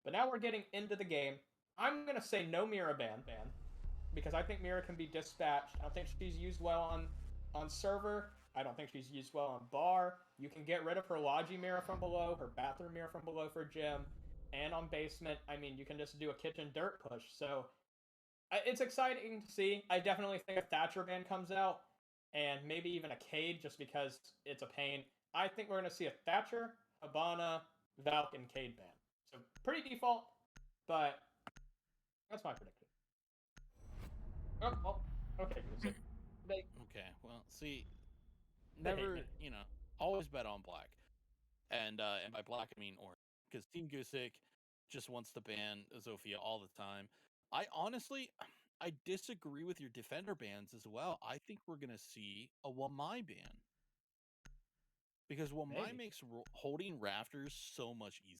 But now we're getting into the game. I'm gonna say no Mira ban, because I think Mira can be dispatched. I don't think she's used well on server. I don't think she's used well on bar. You can get rid of her Logi mirror from below, her bathroom mirror from below for gym, and on basement. I mean, you can just do a kitchen dirt push. So it's exciting to see. I definitely think a Thatcher ban comes out, and maybe even a Cade, just because it's a pain. I think we're going to see a Thatcher, Habana, Valk, and Cade ban. So pretty default, but that's my prediction. Oh, well, okay, Gusic. Okay, well, see, never, always bet on black. And by black, I mean orange. Because Team Gusic just wants to ban Zofia all the time. I disagree with your defender bans as well. I think we're going to see a Wamai ban. Because Wamai makes holding rafters so much easier.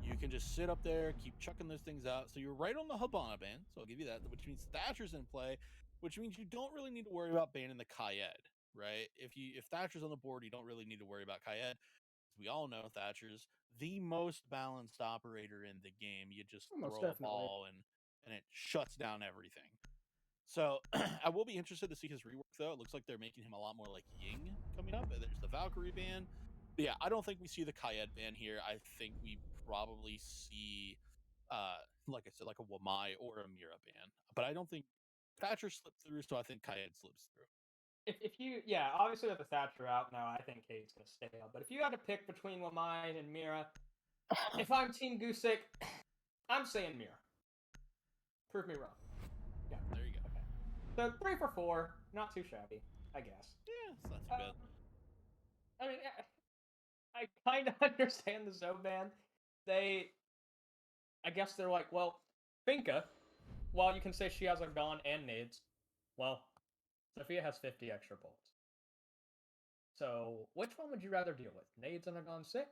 You can just sit up there, keep chucking those things out. So you're right on the Habana ban, so I'll give you that, which means Thatcher's in play, which means you don't really need to worry about banning the Kayed, right? If Thatcher's on the board, you don't really need to worry about Kayed. We all know Thatcher's the most balanced operator in the game. You just throw a ball and it shuts down everything. So I will be interested to see his rework, though. It looks like they're making him a lot more like Ying coming up. There's the Valkyrie ban. But yeah, I don't think we see the Kayed ban here. I think we probably see, like I said, like a Wamai or a Mira ban. But I don't think Thatcher slipped through, so I think Kayed slips through. If you, yeah, obviously with the Thatcher out now, I think Cade's going to stay out. But if you had to pick between Wamai and Mira, if I'm Team Gusic, I'm saying Mira. Prove me wrong. Yeah, there you go. Okay. So 3 for 4, not too shabby, I guess. Yeah, it's not too bad. I mean, I kind of understand the Zoban. I guess they're like, well, Finka, while you can say she has a gun and nades, well, Sophia has 50 extra bullets. So, which one would you rather deal with? Nades and a gun 6?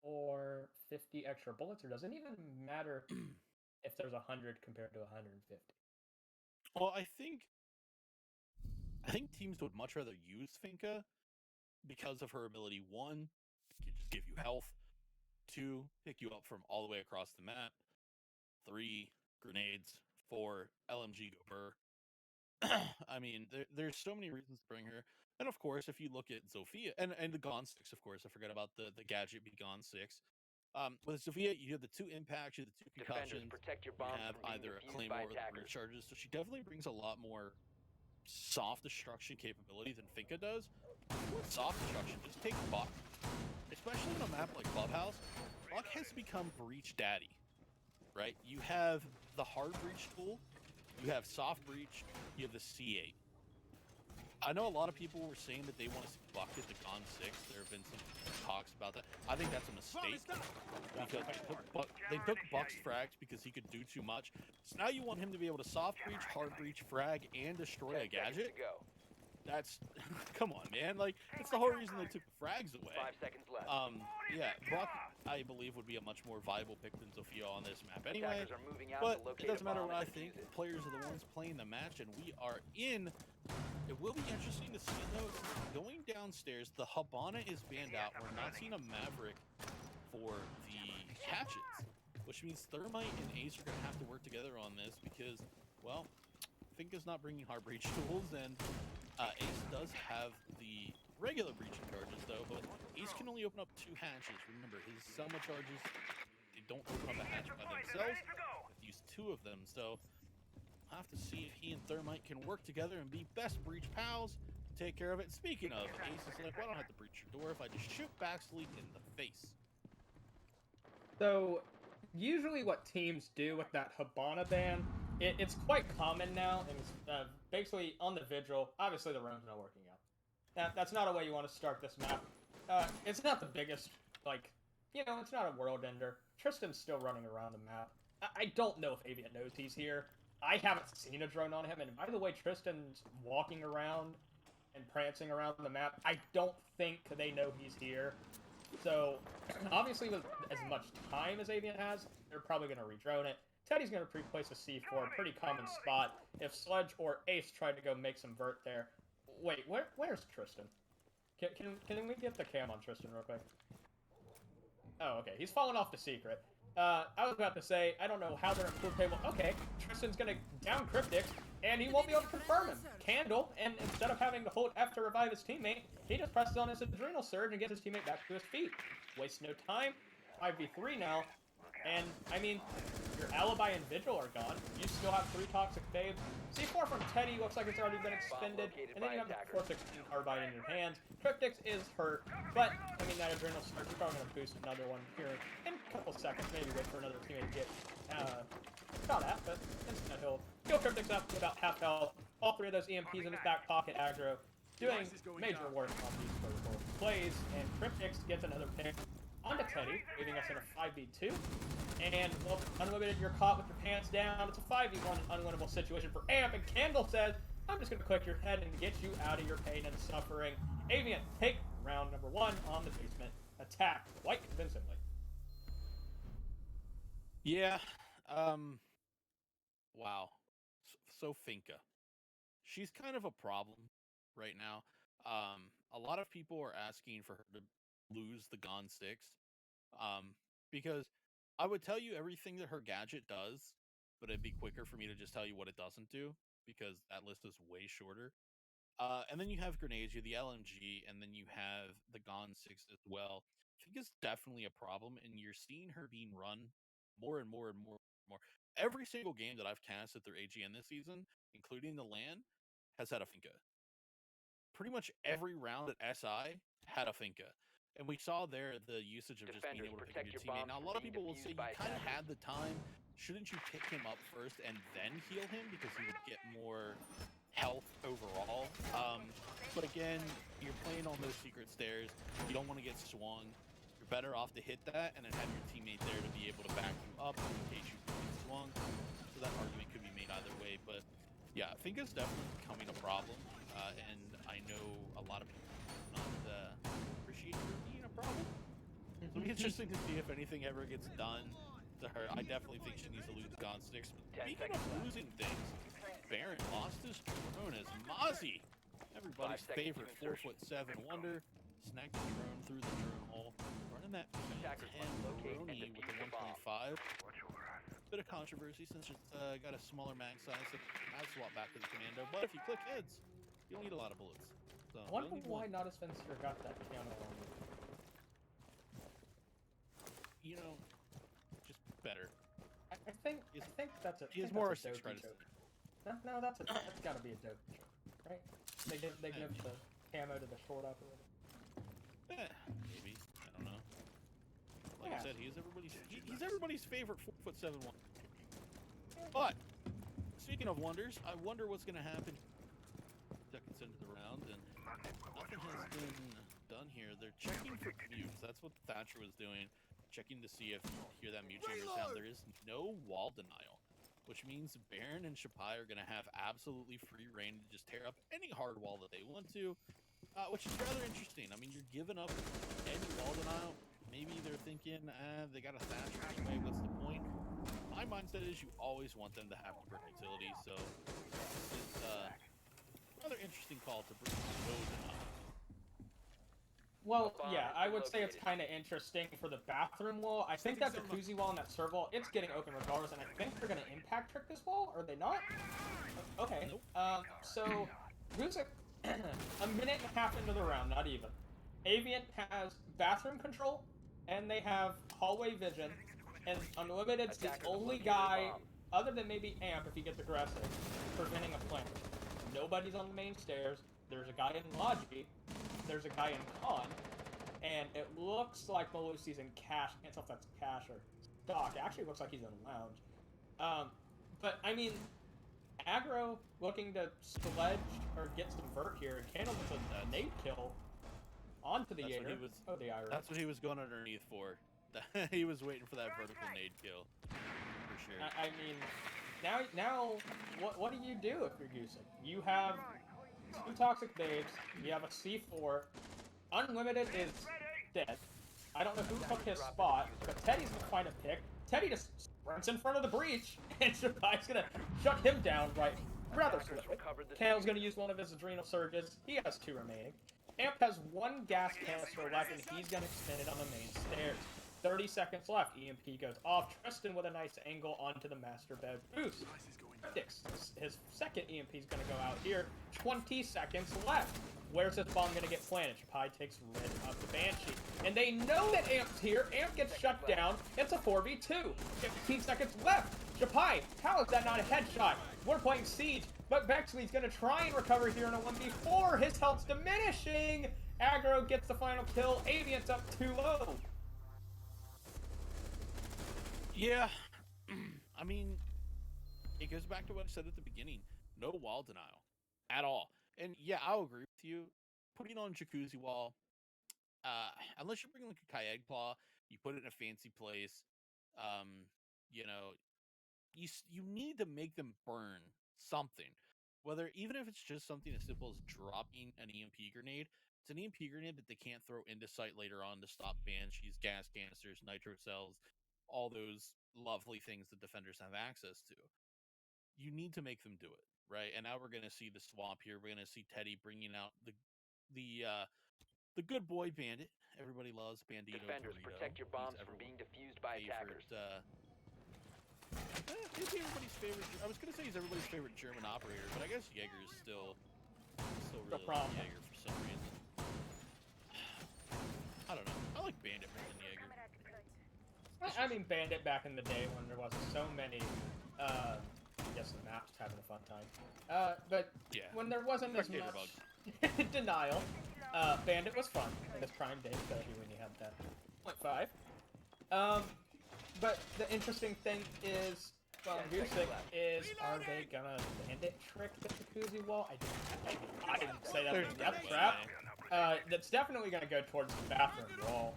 Or 50 extra bullets? Or does it even matter if there's 100 compared to 150? Well, I think teams would much rather use Finka because of her ability. One, to just give you health. Two, pick you up from all the way across the map. Three, grenades. Four, LMG go burr. I mean, there's so many reasons to bring her. And of course, if you look at Zofia and the Gone 6, of course, I forgot about the gadget be Gone 6. With Zofia, you have the 2 impacts, you have the 2 concussions, you have either a claymore or the breach charges, so she definitely brings a lot more soft destruction capability than Finka does. With soft destruction, just take Buck. Especially on a map like Clubhouse, Buck has become Breach Daddy, right? You have the hard breach tool, you have soft breach, you have the C8. I know a lot of people were saying that they want to see Buck hit the Gone 6. There have been some talks about that. I think that's a mistake because they took Buck's frags because he could do too much. So now you want him to be able to soft breach, hard breach, frag, and destroy a gadget? That's come on, man. Like, that's the whole reason they took the frags away. 5 seconds left. Yeah, Buck, I believe, would be a much more viable pick than Zofia on this map anyway. But it doesn't matter what I think. The players are the ones playing the match, and we are in. It will be interesting to see, though, going downstairs, the Habana is banned out. We're not seeing a Maverick for the hatchets, which means Thermite and Ace are going to have to work together on this because, well, Finka's not bringing hard breach tools, and Ace does have the regular breaching charges, though, but Ace can only open up 2 hatches. Remember, his Selma charges, they don't open up a hatch by themselves. They have to use 2 of them, so we'll have to see if he and Thermite can work together and be best breach pals, take care of it. Speaking of, Ace is like, well, I don't have to breach your door if I just shoot Backsleep in the face. So, usually what teams do with that Habana ban, it's quite common now, and it's basically on the Vigil. Obviously, the roam's not working out. That's not a way you want to start this map. It's not the biggest, like, it's not a world ender. Tristan's still running around the map. I don't know if Avient knows he's here. I haven't seen a drone on him, and by the way, Tristan's walking around and prancing around the map. I don't think they know he's here. So, obviously, with as much time as Avient has, they're probably going to re-drone it. Teddy's going to pre-place a C4, a pretty common spot. If Sledge or Ace tried to go make some vert there. Wait, where's Tristan? Can we get the cam on Tristan real quick? Oh, okay. He's fallen off the secret. I was about to say, I don't know how they're in pool table. Okay, Tristan's gonna down Cryptic, and he won't be able to confirm him. Candle, and instead of having to hold F to revive his teammate, he just presses on his adrenal surge and gets his teammate back to his feet. Wastes no time. 5v3 now. And, I mean, your Alibi and Vigil are gone. You still have 3 Toxic Babes. C4 from Teddy looks like it's already been expended. And then you have the 416 Carbide in your hands. Cryptix is hurt, but, I mean, that Adrenal Surge, you're probably going to boost another one here in a couple seconds. Maybe wait for another teammate to get shot at, but instant he'll kill Cryptix up to about half health. All 3 of those EMPs in his back pocket aggro, doing major work on these vertical plays, and Cryptix gets another pick onto Teddy, leaving us in a 5v2. And, well, Unlimited, you're caught with your pants down. It's a 5v1 unwinnable situation for Amp, and Candle says, I'm just going to click your head and get you out of your pain and suffering. Avient, take round number 1 on the basement attack quite convincingly. Yeah, wow. So Finka. She's kind of a problem right now. A lot of people are asking for her to lose the Gon 6. Because I would tell you everything that her gadget does, but it'd be quicker for me to just tell you what it doesn't do, because that list is way shorter. And then you have grenades, you have the LMG, and then you have the Gon 6 as well. I think it's definitely a problem, and you're seeing her being run more and more and more and more. Every single game that I've casted through AGN this season, including the LAN, has had a Finka. Pretty much every round at SI had a Finka. And we saw there the usage of just being able to pick up your teammate. Now, a lot of people will say you kind of had the time. Shouldn't you pick him up first and then heal him because he would get more health overall? But again, you're playing on those secret stairs. You don't want to get swung. You're better off to hit that and then have your teammate there to be able to back you up in case you get swung. So that argument could be made either way. But yeah, I think it's definitely becoming a problem. And I know a lot of people not appreciate her being a problem. So it'll be interesting to see if anything ever gets done to her. I definitely think she needs to lose Gon 6. Speaking of losing things, Baron lost his drone as Mozzie, everybody's favorite 4'7" wonder, snagged the drone through the drone hole, running that 10 Brony with the 1.5. Bit of controversy since it's got a smaller mag size, so I swap back to the commando. But if you click heads, you don't need a lot of bullets. So I wonder why not a Spencer got that piano on me. You know, just better. I think that's a. He has more 6 credits. No, that's gotta be a dope joke, right? They give the camo to the short operator. Maybe. I don't know. Like I said, he's everybody's favorite 4'7" one. But speaking of wonders, I wonder what's gonna happen seconds into the round, and nothing has been done here. They're checking for mutes. That's what Thatcher was doing, checking to see if you hear that mute chamber sound. There is no wall denial, which means Baron and Shapai are going to have absolutely free reign to just tear up any hard wall that they want to, which is rather interesting. I mean, you're giving up any wall denial. Maybe they're thinking, they got a Thatcher anyway, what's the point? My mindset is you always want them to have the versatility, so it's another interesting call to bring no denial. Well, yeah, I would say it's kind of interesting for the bathroom wall. I think that jacuzzi wall and that serve wall, it's getting open regardless, and I think they're going to impact trick this wall, are they not? Okay, so Gusic, a minute and a half into the round, not even. Avient has bathroom control, and they have hallway vision, and Unlimited's the only guy, other than maybe Amp if he gets aggressive, preventing a flank. Nobody's on the main stairs. There's a guy in Logi. There's a guy in Con. And it looks like Malusi's in Cash. I can't tell if that's Cash or Stock. It actually looks like he's in Lounge. But, I mean, aggro looking to sledge or get some vert here. Candle with a nade kill onto the Yater. The Ira. That's what he was going underneath for. He was waiting for that vertical nade kill. For sure. I mean, now, what do you do if you're Gusic? You have 2 Toxic Babes, you have a C4, Unlimited is dead. I don't know who took his spot, but Teddy's gonna find a pick. Teddy just sprints in front of the breach, and Shapai's gonna shut him down rather swiftly. Kale's gonna use one of his adrenal surges. He has 2 remaining. Amp has 1 gas canister left, and he's gonna expend it on the main stairs. 30 seconds left. EMP goes off. Tristan with a nice angle onto the master bed boost. His second EMP is going to go out here. 20 seconds left. Where's this bomb going to get planted? Pi takes rid of the Banshee. And they know that Amp's here. Amp gets shut down. It's a 4v2. 15 seconds left. Japai, how is that not a headshot? We're playing Siege, but Bexley's going to try and recover here in a 1v4. His health's diminishing. Aggro gets the final kill. Avient's up 2-0. Yeah, I mean, it goes back to what I said at the beginning. No wall denial at all. And yeah, I'll agree with you. Putting on Jacuzzi wall, unless you're bringing like a Kaeg Claw, you put it in a fancy place. You know, you need to make them burn something. Whether even if it's just something as simple as dropping an EMP grenade, it's an EMP grenade that they can't throw into sight later on to stop banshees, gas canisters, nitro cells, all those lovely things that defenders have access to. You need to make them do it, right? And now we're going to see the swamp here. We're going to see Teddy bringing out the good boy bandit. Everybody loves Bandito. Defenders, Burrito. protect your bombs He's from being defused favorite, by attackers. Maybe everybody's favorite. I was going to say he's everybody's favorite German operator, but I guess Jaeger is still really like Jaeger for some reason. I don't know. I like Bandit more than Jaeger. I mean, Bandit back in the day when there wasn't so many, I guess the map's having a fun time. But yeah, when there wasn't as much denial, Bandit was fun in his prime days, especially when you had that 0.5. But the interesting thing is, Gusic is, are they gonna Bandit trick the Jacuzzi wall? I didn't say that was a death trap. That's definitely gonna go towards the bathroom wall.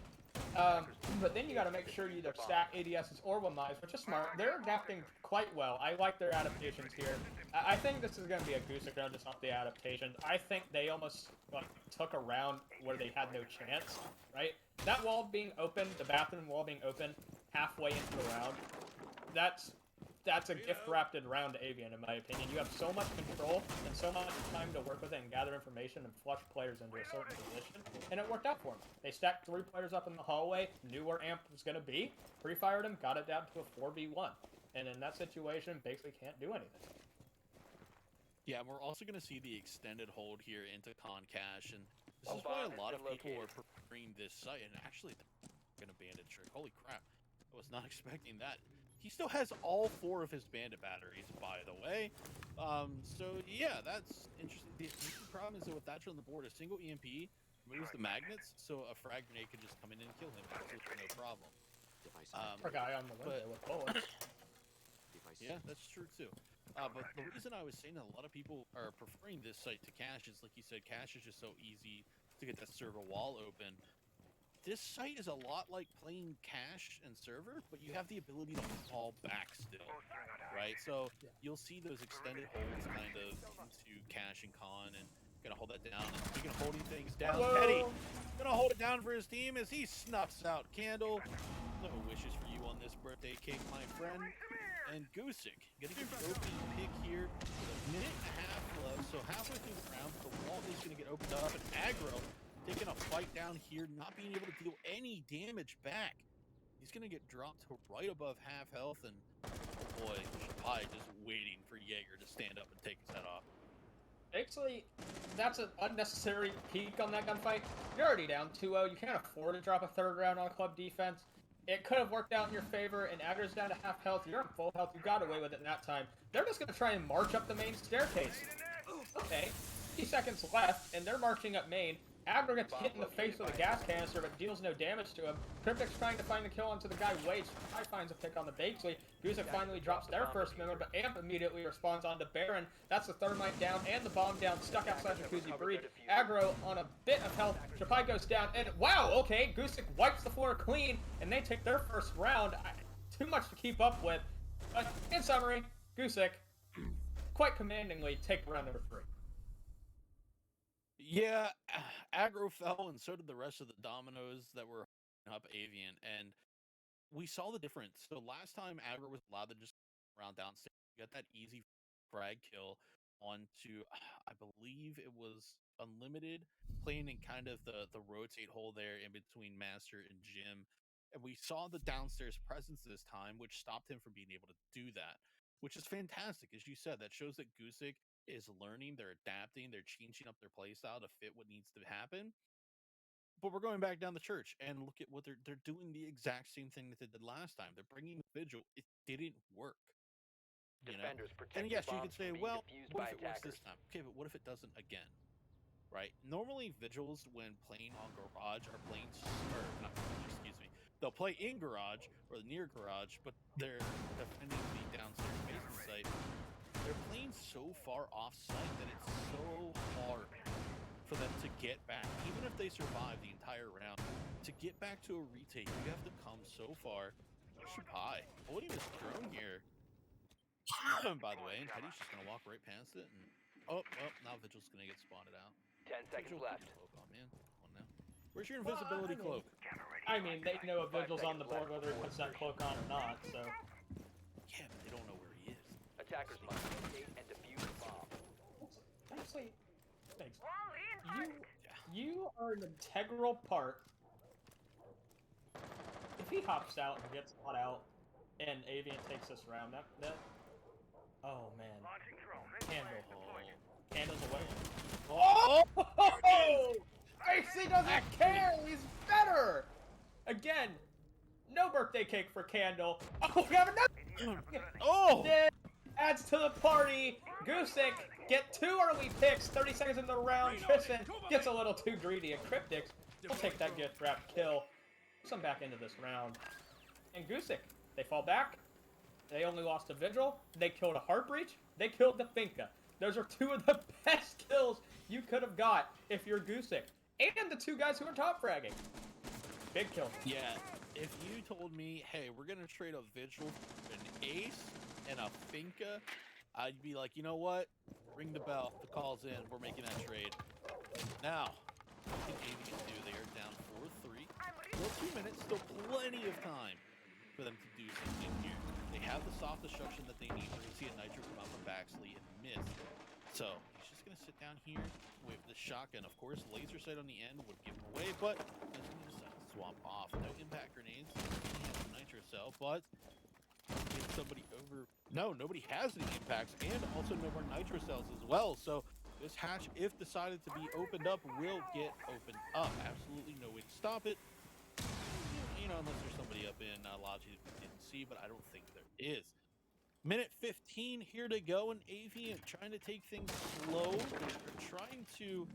But then you gotta make sure you either stack ADSs or one knives, which is smart. They're adapting quite well. I like their adaptations here. I think this is gonna be a Gusic round, just not the adaptation. I think they almost took a round where they had no chance, right? That wall being open, the bathroom wall being open halfway into the round, that's a gift-wrapped round to Avient, in my opinion. You have so much control and so much time to work with it and gather information and flush players into a certain position, and it worked out for them. They stacked 3 players up in the hallway, knew where Amp was going to be, pre-fired him, got it down to a 4v1, and in that situation, basically can't do anything. Yeah, we're also going to see the extended hold here into Concash, and this is why a lot of people are preferring this site, and actually, they're going to bandit trick. Holy crap, I was not expecting that. He still has all 4 of his bandit batteries, by the way. So yeah, that's interesting. The problem is that with Thatcher on the board, a single EMP removes the magnets, so a frag grenade can just come in and kill him absolutely no problem. Or guy on the window with bullets. Yeah, that's true too. But the reason I was saying that a lot of people are preferring this site to Cache is, like you said, Cache is just so easy to get that server wall open. This site is a lot like playing Cache and server, but you have the ability to fall back still, right? So you'll see those extended holds kind of into Cache and Con, and gonna hold that down. And speaking of holding things down, Teddy gonna hold it down for his team as he snuffs out Candle. No wishes for you on this birthday cake, my friend. And Gusic gonna get the opening pick here with a minute and a half left, so halfway through the round, the wall is gonna get opened up, and Aggro taking a fight down here, not being able to deal any damage back. He's going to get dropped to right above half health, and oh boy, Shapai just waiting for Jaeger to stand up and take his head off. Actually, that's an unnecessary peak on that gunfight. You're already down 2-0. You can't afford to drop a 3rd round on club defense. It could have worked out in your favor, and Aggro's down to half health. You're at full health. You got away with it in that time. They're just going to try and march up the main staircase. Okay, 50 seconds left, and they're marching up main. Aggro gets hit in the face with a gas canister, but deals no damage to him. Cryptic's trying to find the kill onto the guy Waits. I finds a pick on the Bakesley. Gusic finally drops their first member, but Amp immediately responds onto Baron. That's the thermite down and the bomb down, stuck outside Jacuzzi Breed. Aggro on a bit of health. Shapai goes down, and wow, okay, Gusic wipes the floor clean, and they take their first round. Too much to keep up with. But in summary, Gusic, quite commandingly, take round number 3. Yeah, Aggro fell, and so did the rest of the dominoes that were up Avient, and we saw the difference. So last time Aggro was allowed to just round downstairs, get that easy frag kill onto, I believe it was Unlimited, playing in kind of the rotate hole there in between Master and Jim. And we saw the downstairs presence this time, which stopped him from being able to do that, which is fantastic. As you said, that shows that Gusic is learning, they're adapting, they're changing up their playstyle to fit what needs to happen. But we're going back down the church and look at what they're doing the exact same thing that they did last time. They're bringing the vigil. It didn't work. You know? And yes, you could say, well, what if it works this time? Okay, but what if it doesn't again? Right? Normally, vigils, when playing on garage, are playing, or not garage, excuse me. They'll play in garage or near garage, but they're defending the downstairs basement site. They're playing so far off site that it's so hard for them to get back, even if they survive the entire round. To get back to a retake, you have to come so far. Shapai holding this drone here. By the way, and Teddy's just gonna walk right past it, and oh, now Vigil's gonna get spotted out. 10 seconds left. Cloak on, man. Come on now. Where's your invisibility cloak? I mean, they know a Vigil's on the board whether he puts that cloak on or not, so... Yeah, but they don't know where he is. Attackers must locate and defuse the bomb. Actually, thanks. You are an integral part. If he hops out and gets caught out, and Avient takes this round, that... Oh, man. Candle's away. Oh! AC doesn't care! He's better! Again, no birthday cake for Candle. Oh, we have another! Oh! Adds to the party. Gusic get 2 early picks. 30 seconds in the round. Tristan gets a little too greedy. And Cryptix will take that gift wrap kill. Some back into this round. And Gusic, they fall back. They only lost a Vigil. They killed a Heartbreach. They killed the Finka. Those are 2 of the best kills you could have got if you're Gusic. And the 2 guys who are top fragging. Big kill. Yeah, if you told me, hey, we're going to trade a Vigil, an Ace, and a Finka, I'd be like, you know what? Ring the bell. The call's in. We're making that trade. Now, what can Avient do? They are down 4-3. Still 2 minutes. Still plenty of time for them to do something here. They have the soft destruction that they need. We're going to see a Nitro come out from Baxley and miss. So, he's just going to sit down here with the shotgun. Of course, laser sight on the end would give him away, but he's going to decide to swap off. No impact grenades. He has a Nitro cell, but get somebody over. No, nobody has any impacts, and also no more Nitro cells as well. So, this hatch, if decided to be opened up, will get opened up. Absolutely no way to stop it. You know, unless there's somebody up in Logi that we didn't see, but I don't think there is. Minute 15 here to go, and Avient trying to take things slow. They're trying to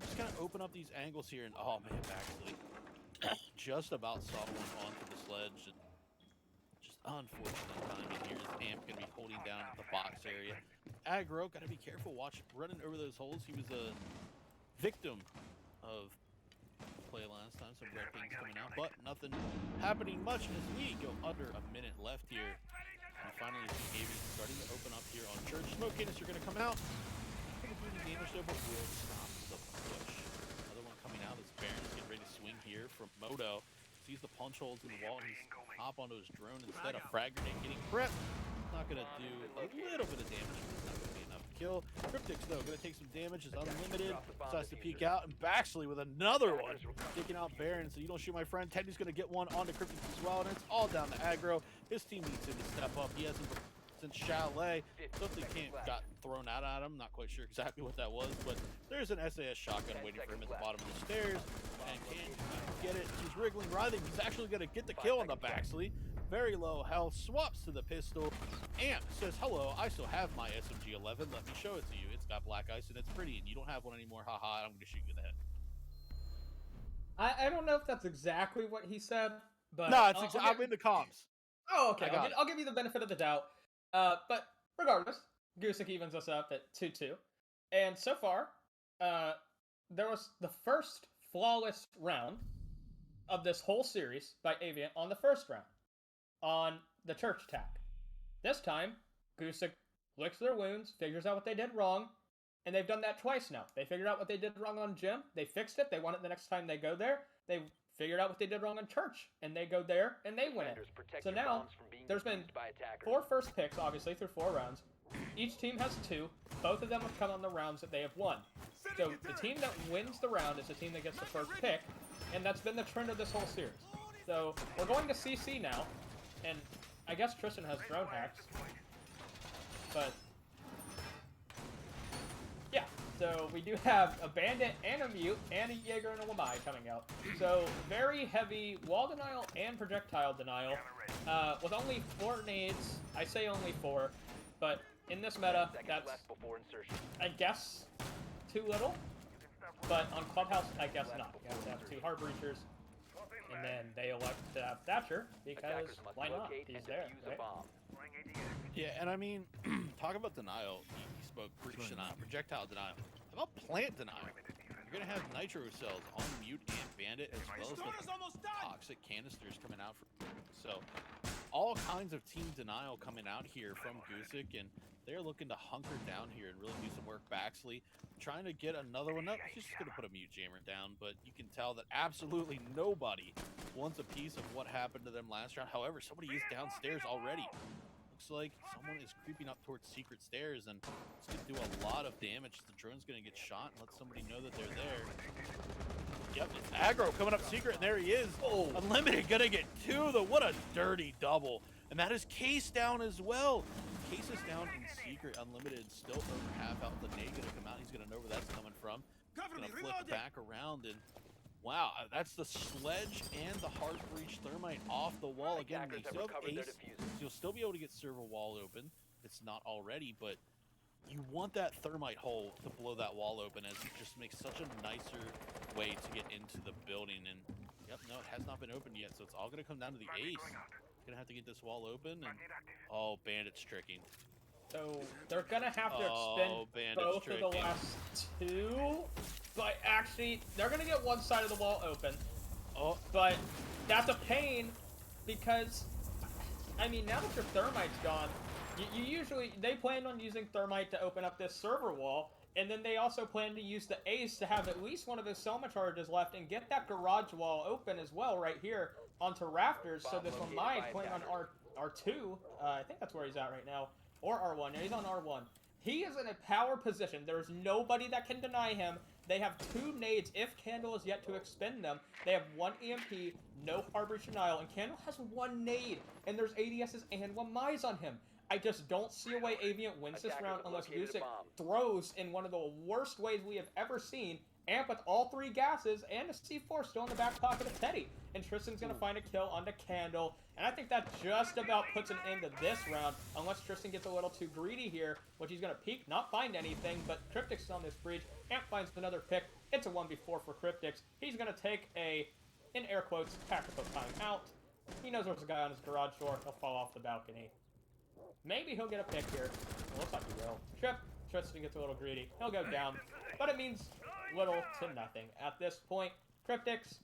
just kind of open up these angles here, and oh man, Baxley just about saw one onto the sledge. And just unfortunate timing here. His amp going to be holding down the box area. Aggro, got to be careful. Watch running over those holes. He was a victim of play last time, some red things coming out, but nothing happening much as we go under a minute left here. And finally, see Avient starting to open up here on Church. Smoke canister going to come out. Going to do the damage though, but will stop the push. Another one coming out as Baron's getting ready to swing here from Moto. Sees the punch holes in the wall, and he's hop onto his drone instead of frag grenade getting prepped. Not going to do a little bit of damage, but it's not going to be enough to kill. Cryptix, though, going to take some damage. Is unlimited. Decides to peek out. And Baxley with another one. Taking out Baron. So you don't shoot my friend. Teddy's going to get one onto Cryptix as well. And it's all down to aggro. His team needs him to step up. He hasn't since Chalet. Something got thrown out at him. Not quite sure exactly what that was. But there's an SAS shotgun waiting for him at the bottom of the stairs. And can't get it. He's wriggling, writhing. He's actually going to get the kill on the Baxley. Very low health, swaps to the pistol. Amp says, hello, I still have my SMG-11. Let me show it to you. It's got black ice and it's pretty, and you don't have one anymore. Haha, I'm going to shoot you in the head. I don't know if that's exactly what he said, but... No, I'm in the comms. Oh, okay. I'll give you the benefit of the doubt. But regardless, Gusic evens us up at 2-2. And so far, there was the first flawless round of this whole series by Avient on the first round. On the church attack. This time, Gusic licks their wounds, figures out what they did wrong, and they've done that twice now. They figured out what they did wrong on Gym, they fixed it, they want it the next time they go there. They figured out what they did wrong on Church, and they go there, and they win it. So now, there's been 4 first picks, obviously, through 4 rounds. Each team has 2. Both of them have come on the rounds that they have won. So the team that wins the round is the team that gets the first pick, and that's been the trend of this whole series. So we're going to CC now, and I guess Tristan has drone hacks, but yeah. So we do have a bandit and a mute and a Jaeger and a Wamai coming out. So very heavy wall denial and projectile denial, with only 4 nades. I say only 4, but in this meta, that's, left before insertion. I guess, too little. But on Clubhouse, I guess not. You have to have 2 hard breachers, and then they elect to have Thatcher, because Attackers must why not? locate He's and there, defuse right? a bomb. Yeah, and I mean, talk about denial. He spoke breach denial, projectile denial. How about plant denial? You're gonna have nitro cells on mute and bandit, as well as the toxic canisters coming out from. So, all kinds of team denial coming out here from Gusic, and they're looking to hunker down here and really do some work. Baxley trying to get another one up. He's just gonna put a mute jammer down, but you can tell that absolutely nobody wants a piece of what happened to them last round. However, somebody is downstairs already. Looks like someone is creeping up towards secret stairs, and it's going to do a lot of damage. The drone's going to get shot and let somebody know that they're there. Yep, it's aggro coming up secret, and there he is. Oh. Unlimited going to get 2. What a dirty double. And that is Case down as well. Case is down in secret. Unlimited still over half out. The nade going to come out. He's going to know where that's coming from. Going to flip back around, and wow, that's the sledge and the hard breach thermite off the wall. Again, Attackers they have still have recovered their ace. diffusers. You'll still be able to get server wall open. It's not already, but you want that thermite hole to blow that wall open, as it just makes such a nicer way to get into the building. And yep, no, it has not been opened yet, so it's all going to come down to the ace. Gonna have to get this wall open, and oh, bandit's tricking. So they're gonna have to Oh, expend bandit's both of the tricking. last 2, but actually they're gonna get one side of the wall open. Oh, But that's a pain, because I mean, now that your thermite's gone, you usually, they plan on using thermite to open up this server wall, and then they also plan to use the ace to have at least one of his Selma charges left and get that garage wall open as well right here onto rafters. So this one might playing on R2. I think that's where he's at right now, or R1. Yeah, he's on R1. He is in a power position. There's nobody that can deny him. They have 2 nades if Candle is yet to expend them. They have 1 EMP, no harbor denial, and Candle has 1 nade, and there's ADSs and Wamais on him. I just don't see a way Avient wins this round unless Gusic throws in one of the worst ways we have ever seen, amp with all 3 gases, and a C4 still in the back pocket of Teddy. And Tristan's going to find a kill onto Candle, and I think that just about puts an end to this round, unless Tristan gets a little too greedy here, which he's going to peek, not find anything, but Cryptic's on this breach. Amp finds another pick. It's a 1v4 for Cryptics. He's going to take a, in air quotes, tactical timeout. He knows there's a guy on his garage door. He'll fall off the balcony. Maybe he'll get a pick here. It looks like he will. Tristan gets a little greedy. He'll go down, but it means little to nothing. At this point, Cryptics,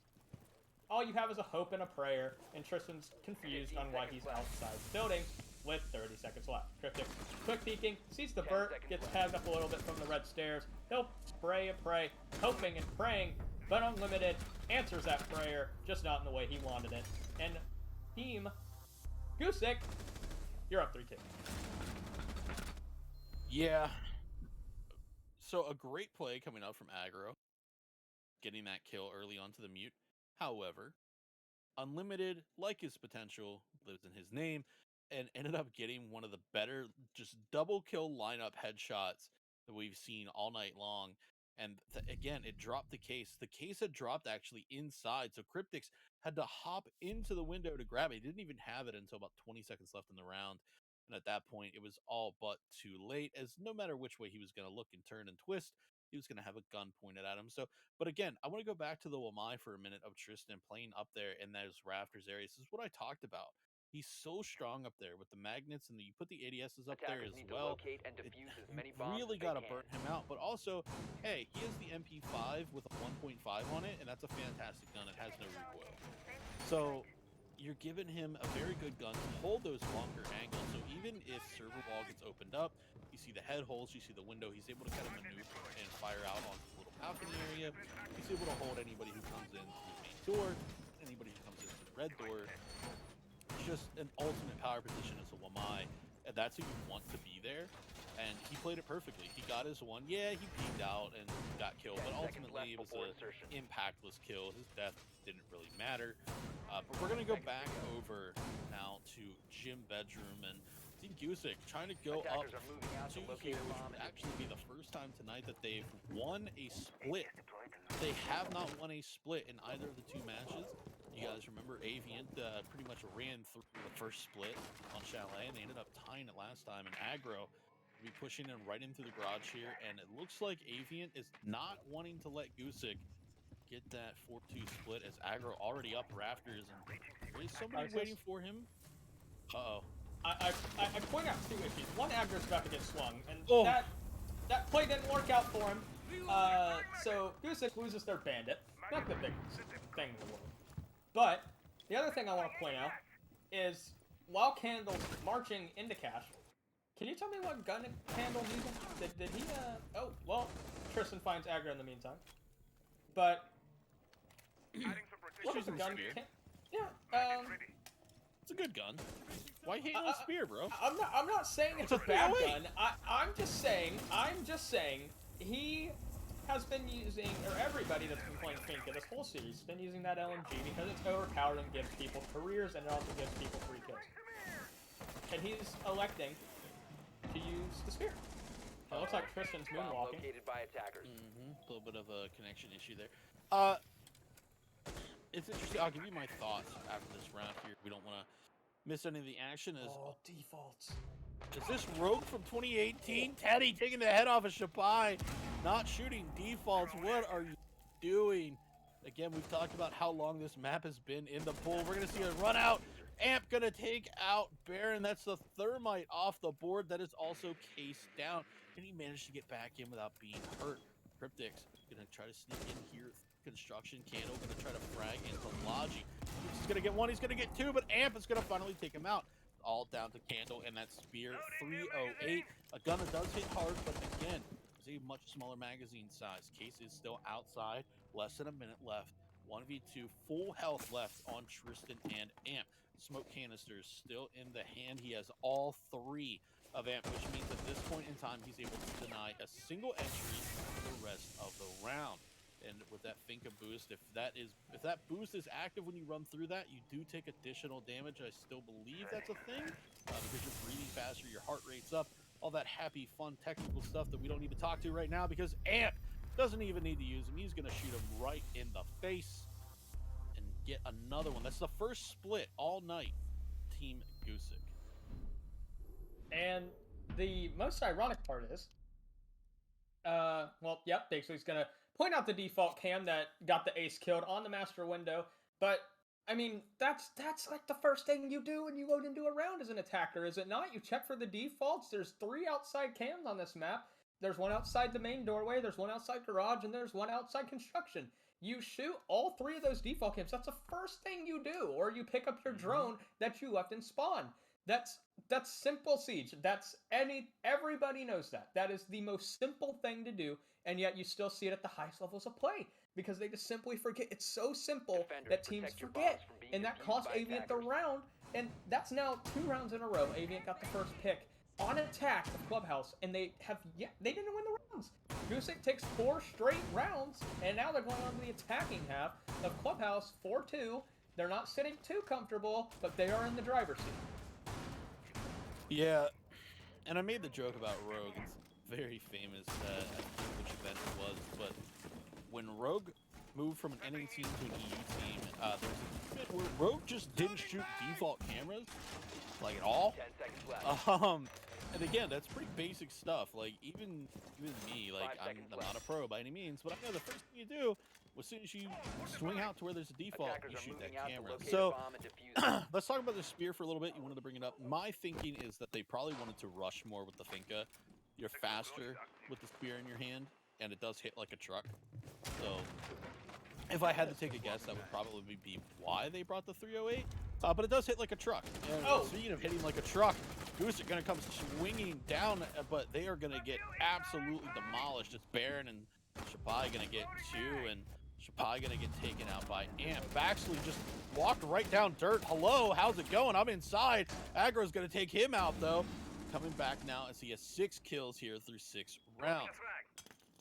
all you have is a hope and a prayer, and Tristan's confused on why he's outside the building with 30 seconds left. Cryptic, quick peeking, sees the vert, gets tagged up a little bit from the red stairs. He'll spray and pray, hoping and praying, but Unlimited answers that prayer, just not in the way he wanted it. And Team Gusic, you're up 3-2. yeah. So a great play coming out from aggro, getting that kill early onto the mute. However, Unlimited, like his potential, lives in his name, and ended up getting one of the better just double kill lineup headshots that we've seen all night long. And again, it dropped the case. The case had dropped actually inside, so Cryptics had to hop into the window to grab it. He didn't even have it until about 20 seconds left in the round. And at that point, it was all but too late, as no matter which way he was going to look and turn and twist, he was going to have a gun pointed at him. So, but again, I want to go back to the Wamai for a minute of Tristan playing up there in those rafters areas. This is what I talked about. He's so strong up there with the magnets, and you put the ADSs up there as well. Really got to burn him out. But also, hey, he has the MP5 with a 1.5 on it, and that's a fantastic gun. It has no recoil. So you're giving him a very good gun to hold those longer angles. So even if server wall gets opened up, you see the head holes, you see the window, he's able to kind of maneuver and fire out onto the little balcony area. He's able to hold anybody who comes in through the main door, anybody who comes in through the red door. Just an ultimate power position as a Wamai, and that's who you want to be there. And he played it perfectly. He got his one. Yeah, he peeked out and got killed, 10 but seconds ultimately it left was before an insertion. impactless kill. His death didn't really matter. But we're going to go back over now to Gym Bedroom and Team Gusic trying to go up Attackers are moving out to 2 locate here, a which bomb would and actually be the first time tonight that they've won a split. They have not won a split in either of the 2 matches. You guys remember Avient pretty much ran through the first split on Chalet, and they ended up tying it last time. And Aggro will be pushing in right into the garage here, and it looks like Avient is not wanting to let Gusic get that 4-2 split, as Aggro already up rafters, and there is somebody waiting for him. Uh-oh. I point out 2 issues. One, Agner's about to get swung, and Oh. that play didn't work out for him. So Gusic loses their bandit. Not the biggest thing in the world. But the other thing I want to point out is while Candle's marching into cash, can you tell me what gun Candle's using? Did he oh, well, Tristan finds Aggro in the meantime. But what was the gun? Yeah, It's a good gun. Why hate on spear, bro? I'm not saying it's a bad gun. I'm just saying he has been using, or everybody that's been playing Finka this whole series has been using that LMG because it's overpowered and gives people careers, and it also gives people free kills. And he's electing to use the spear. It looks like Tristan's bomb moonwalking. located by attackers. A little bit of a connection issue there. It's interesting. I'll give you my thoughts after this round here. We don't want to miss any of the action. Defaults. Is this Rogue from 2018? Teddy taking the head off of Shapai, not shooting defaults. What are you doing? Again, we've talked about how long this map has been in the pool. We're going to see a run out. Amp going to take out Baron. That's the thermite off the board. That is also cased down. Can he manage to get back in without being hurt? Cryptics going to try to sneak in here. Construction Candle going to try to frag into Logi. He's going to get 1. He's going to get 2, but Amp is going to finally take him out. All down to Candle and that spear. 308. A gun that does hit hard, but again, is a much smaller magazine size. Case is still outside. Less than a minute left. 1v2. Full health left on Tristan and Amp. Smoke canisters still in the hand. He has all 3 of Amp, which means at this point in time, he's able to deny a single entry for the rest of the round. And with that Finka boost, if that boost is active when you run through that, you do take additional damage. I still believe that's a thing because you're breathing faster, your heart rate's up, all that happy, fun, technical stuff that we don't need to talk to right now because Amp doesn't even need to use him. He's going to shoot him right in the face and get another one. That's the first split all night, Team Gusic. And the most ironic part is, well, yep, basically he's gonna point out the default cam that got the ace killed on the master window, but I mean, that's like the first thing you do when you go into a round as an attacker, is it not? You check for the defaults. There's 3 outside cams on this map. There's 1 outside the main doorway, there's 1 outside garage, and there's 1 outside construction. You shoot all 3 of those default cams. That's the first thing you do, or you pick up your drone that you left in spawn. That's simple Siege. Everybody knows that. That is the most simple thing to do, and yet you still see it at the highest levels of play because they just simply forget. It's so simple Defenders, that teams protect your forget, bombs from being and that defused cost by Avient the attackers. round. And that's now 2 rounds in a row. Avient got the first pick on attack of Clubhouse, and they didn't win the rounds. Gusic takes 4 straight rounds, and now they're going on to the attacking half of Clubhouse 4-2. They're not sitting too comfortable, but they are in the driver's seat. Yeah, and I made the joke about Rogue. It's very famous. I forget which event it was, but when Rogue moved from an NA team to an EU team, there was a bit where Rogue just didn't shoot default cameras, like at all. 10 seconds left. And again, that's pretty basic stuff. Like even me, like 5 I'm seconds not left. a pro by any means, but I know the first thing you do, as soon as you swing out to where there's a default, Attackers you are shoot that moving out to camera. locate a So bomb and defuse it. let's talk about the spear for a little bit. You wanted to bring it up. My thinking is that they probably wanted to rush more with the Finka. You're faster with the spear in your hand, and it does hit like a truck. So if I had to take a guess, that would probably be why they brought the 308. But it does hit like a truck. And speaking of hitting like a truck, Gusic gonna come swinging down, but they are gonna get absolutely demolished. It's Baron and Shapai gonna get 2, and Shapai gonna get taken out by Amp. Baxley just walked right down dirt. Hello, how's it going? I'm inside. Aggro's gonna take him out though. coming back now as he has 6 kills here through 6 rounds.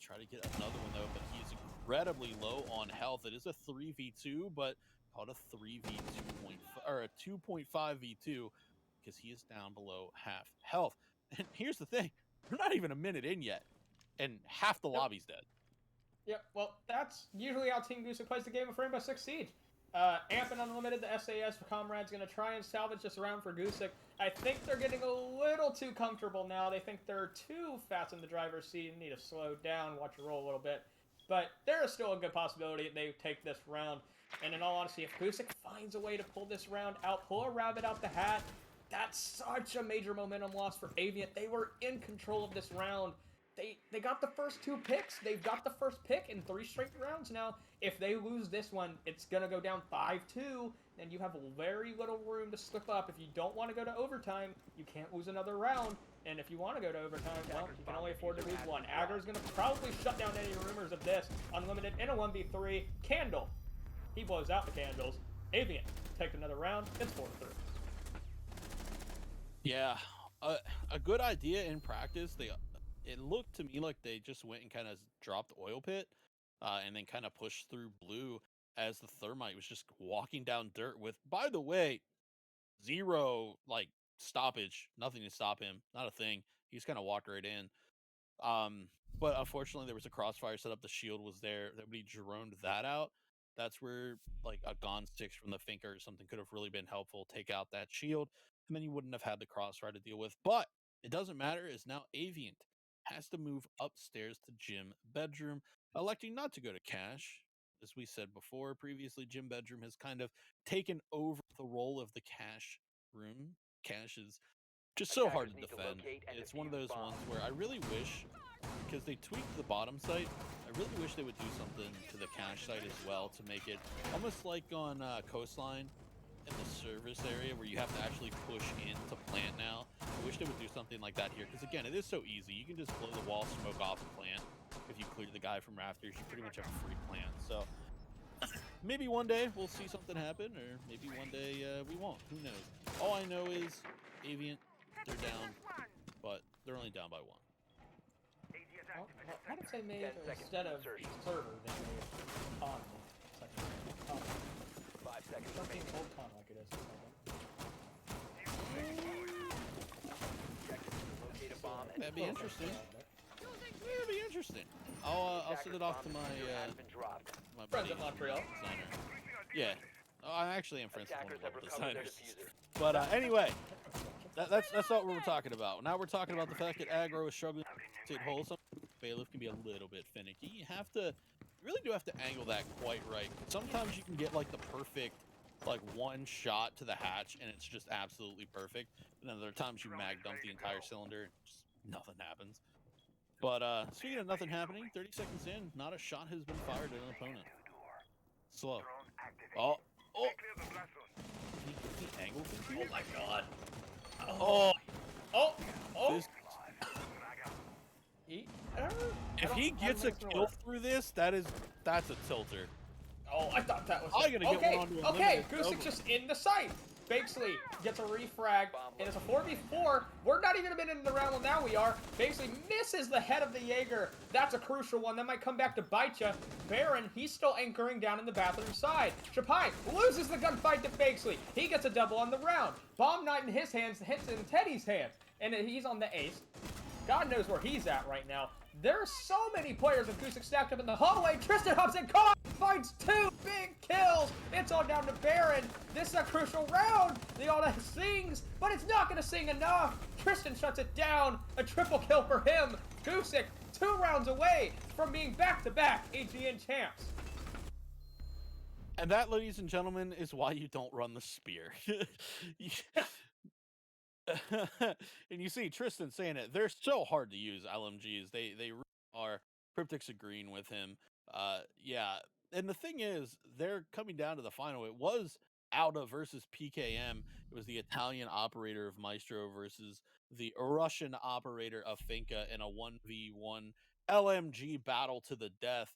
Try to get another one though, but he's incredibly low on health. It is a 3v2, but called a 3v2 or a 2.5 v2 because he is down below half health. And here's the thing, we're not even a minute in yet, and half the lobby's dead. Yep, well, that's usually how Team Gusic plays the game of Rainbow Six Siege. Amp and Unlimited, the SAS for Comrade's going to try and salvage this round for Gusic. I think they're getting a little too comfortable now. They think they're too fast in the driver's seat and need to slow down, watch your roll a little bit. But there is still a good possibility that they take this round. And in all honesty, if Gusic finds a way to pull this round out, pull a rabbit out the hat, that's such a major momentum loss for Avient. They were in control of this round. They got the first 2 picks. They've got the first pick in 3 straight rounds now. If they lose this one, it's going to go down 5-2, and you have very little room to slip up. If you don't want to go to overtime, you can't lose another round. And if you want to go to overtime, well, you can only afford to lose one. Agger's going to probably shut down any rumors of this. Unlimited in a 1v3. Candle. He blows out the candles. Avient take another round. It's 4-3. Yeah, a good idea in practice. It looked to me like they just went and kind of dropped oil pit and then kind of pushed through blue as the thermite was just walking down dirt with, by the way, 0 like stoppage, nothing to stop him, not a thing. He just kind of walked right in. But unfortunately there was a crossfire set up, the shield was there, nobody droned that out. That's where like a Gone 6 from the Finker or something could have really been helpful, take out that shield, and then you wouldn't have had the crossfire to deal with. But it doesn't matter, as now Avient has to move upstairs to Gym Bedroom, electing not to go to Cash. As we said before, previously, Gym Bedroom has kind of taken over the role of the Cash room. Cash is just so hard to defend. It's one of those ones where I really wish, because they tweaked the bottom site, I really wish they would do something to the Cash site as well to make it almost like on Coastline in the service area where you have to actually push into plant now. I wish they would do something like that here, because again, it is so easy. You can just blow the wall, smoke off the plant. If you clear the guy from rafters, you pretty much have a free plant. So maybe one day we'll see something happen, or maybe one day we won't. Who knows? All I know is Avient, they're down, but they're only down by 1. Well, what if they made, instead of server, they made con? It's like con. 5 seconds Something remaining. old con like it is. Locate a bomb and That'd be interesting. That'd be interesting. I'll send it off to my has been dropped. my Friends buddy, at Montreal. designer. Yeah, I actually am friends with Attackers one have of the recovered their designers. diffuser. But anyway, that's not what we're talking about. Now we're talking about the fact that aggro is struggling to hit holes. Bailiff can be a little bit finicky. You really do have to angle that quite right. Sometimes you can get like the perfect, like one shot to the hatch and it's just absolutely perfect. And then other times you mag dump the entire cylinder and just nothing happens. But speaking of nothing happening, 30 seconds in, not a shot has been fired at an opponent. Slow. Oh. He angled it here? Oh my god. Oh. Oh. If he gets a kill through this, that's a tilter. Oh, I thought that was I'm gonna get one onto Okay, Unlimited. Gusic just in the sight. Bakesley gets a refrag. It is a 4v4. We're not even a minute in the round, well now we are. Bakesley misses the head of the Jaeger. That's a crucial one. That might come back to bite ya. Baron, he's still anchoring down in the bathroom side. Shapai loses the gunfight to Bakesley. He gets a double on the round. Bomb Knight in his hands hits in Teddy's hands. And he's on the ace. God knows where he's at right now. There's so many players of Gusic stacked up in the hallway. Tristan Hobson finds 2 big kills. It's all down to Baron. This is a crucial round. The auto sings, but it's not going to sing enough. Tristan shuts it down. A triple kill for him. Gusic 2 rounds away from being back-to-back AGN champs. And that, ladies and gentlemen, is why you don't run the spear. And you see Tristan saying it, they're so hard to use, LMGs. They really are. Cryptic's agreeing with him. Yeah. And the thing is, they're coming down to the final. It was Auda versus PKM. It was the Italian operator of Maestro versus the Russian operator of Finka in a 1v1 LMG battle to the death.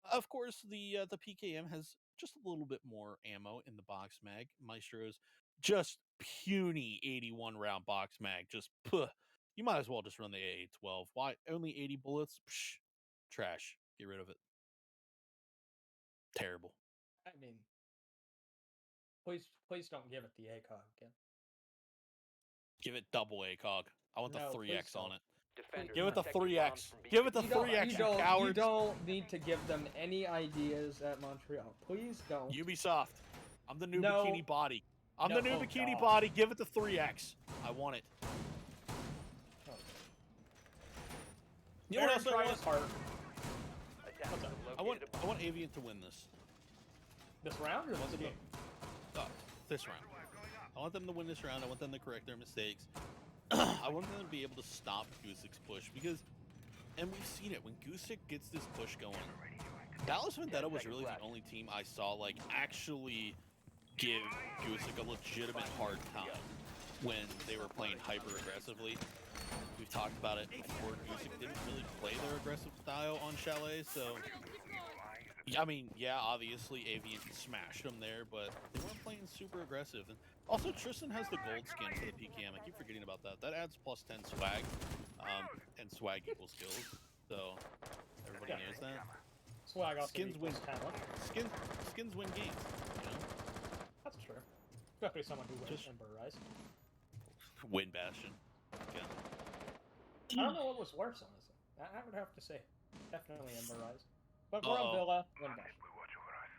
Of course, the PKM has just a little bit more ammo in the box mag. Maestro's just puny 81 round box mag, just You might as well just run the AA-12. Why only 80 bullets? Psh, trash. Get rid of it. Terrible. I mean, please don't give it the ACOG again. Give it double ACOG. I want the No, 3X please on don't. it. Defenders, Give it the protect your bombs 3X. from being Give it the You don't, 3X, you you don't, you cowards. don't need to give them any ideas at Montreal. Please don't. Ubisoft. I'm the new No. bikini body. I'm No, the new oh bikini God. body. Give it the 3X. I want it. Oh. You know what else I Trying want? his heart. Attackers What's have I want located a bomb. Avient to win this. This round or this game? This round. I want them to win this round. I want them to correct their mistakes. I want them to be able to stop Gusic's push because, and we've seen it when Gusic gets this push going. Dallas Vendetta was really the only team I saw like actually give Gusic a legitimate hard time when they were playing hyper aggressively. We've talked about it before. Gusic didn't really play their aggressive style on Chalet, so I mean, yeah, obviously Avient smashed them there, but they weren't playing super aggressive. And also, Tristan has the gold skin for the PKM. I keep forgetting about that. That adds plus 10 swag, and swag equals kills. So everybody knows that. Swag also Skins win. equals talent. Skins win games. You know, That's true. Especially someone who wins Just- Ember Rise. win Bastion. Yeah. I don't know what was worse, honestly. I would have to say, definitely Ember Rise. But we're Uh-oh. on Villa, win Bash.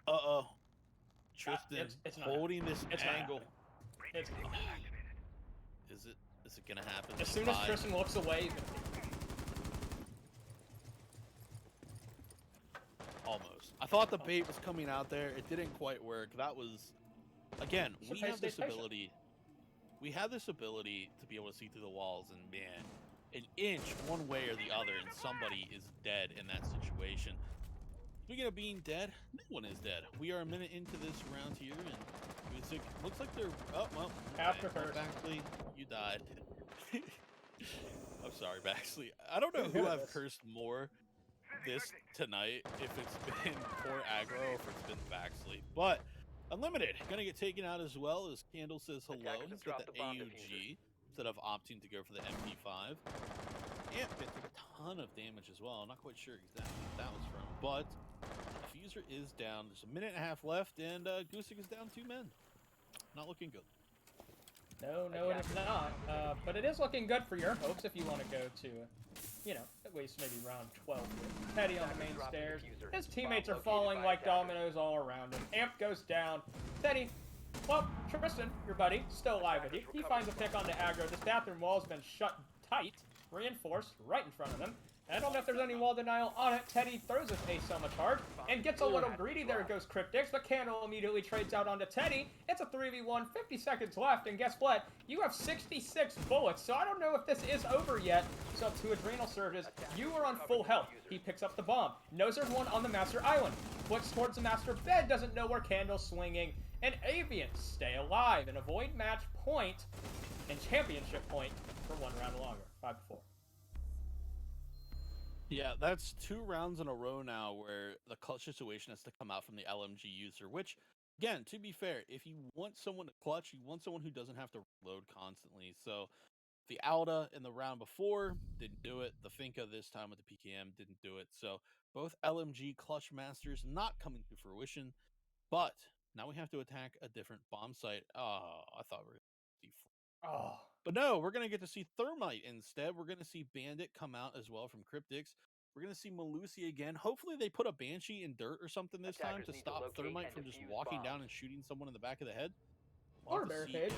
Uh-oh. Tristan it's not holding this It's not angle. It's Is it gonna happen? as soon as Bye. Tristan looks away, Almost. I thought the bait was coming out there. It didn't quite work. That was, again, we have this ability. We have this ability to be able to see through the walls, and man, an inch one way or the other, and somebody is dead in that situation. Speaking of being dead, no one is dead. We are a minute into this round here, and Gusic looks like they're. Oh well. After okay. Well, first. Baxley, you died. I'm sorry, Baxley. I don't know You're who good at I've this. cursed more this tonight, if it's been poor aggro or if it's been Baxley. But Unlimited gonna get taken out as well as Candle says hello. Attackers He's have got dropped the the bomb AUG instead of opting to go for the MP5. And gonna take a ton of damage as well. I'm not quite sure exactly what that was from, but Diffuser is down. There's a minute and a half left, and Gusic is down 2 men. Not looking good. No, it is not. But it is looking good for your hopes if you want to go to, you know, at least maybe round 12 here. Teddy on the main stairs. His teammates are falling like dominoes all around him. Amp goes down. Teddy, well, Tristan, your buddy, still alive with you. He finds a pick on the aggro. This bathroom wall's been shut tight, reinforced, right in front of him. I don't know if there's any wall denial on it. Teddy throws his ace so much hard and gets a little greedy. There goes Cryptix, but Candle immediately trades out onto Teddy. It's a 3v1, 50 seconds left, and guess what? You have 66 bullets, so I don't know if this is over yet. So up to Adrenal Surges, you are on full health. He picks up the bomb. Knows there's one on the Master Island. Flicks towards the Master Bed, doesn't know where Candle's swinging. And Avient stay alive and avoid match point and championship point for 1 round longer. 5-4. Yeah, that's 2 rounds in a row now where the clutch situation has to come out from the LMG user, which, again, to be fair, if you want someone to clutch, you want someone who doesn't have to reload constantly. So the Alda in the round before didn't do it. The Finca this time with the PKM didn't do it. So both LMG clutch masters not coming to fruition, but now we have to attack a different bomb site. Oh, I thought we were going to see. Oh. But no, we're going to get to see Thermite instead. We're going to see Bandit come out as well from Cryptix. We're going to see Malusi again. Hopefully they put a Banshee in dirt or something this time to stop Thermite from just walking down and shooting someone in the back of the head. Or a barricade.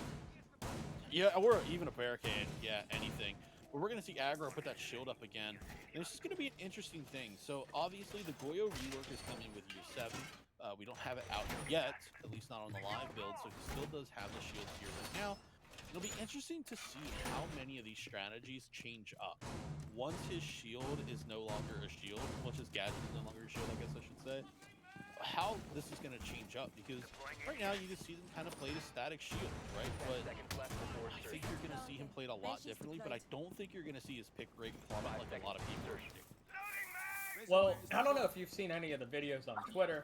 Yeah, or even a barricade. Yeah, anything. But we're going to see Aggro put that shield up again. And this is going to be an interesting thing. So obviously the Goyo rework is coming with year 7. We don't have it out yet, at least not on the live build. So he still does have the shields here right now. It'll be interesting to see how many of these strategies change up. Once his shield is no longer a shield, once his gadget is no longer a shield, I guess I should say, how this is going to change up, because right now you just see them kind of play the static shield, right? But I think you're going to see him played a lot differently, but I don't think you're going to see his pick rate plummet like a lot of people are predicting. Well, I don't know if you've seen any of the videos on Twitter,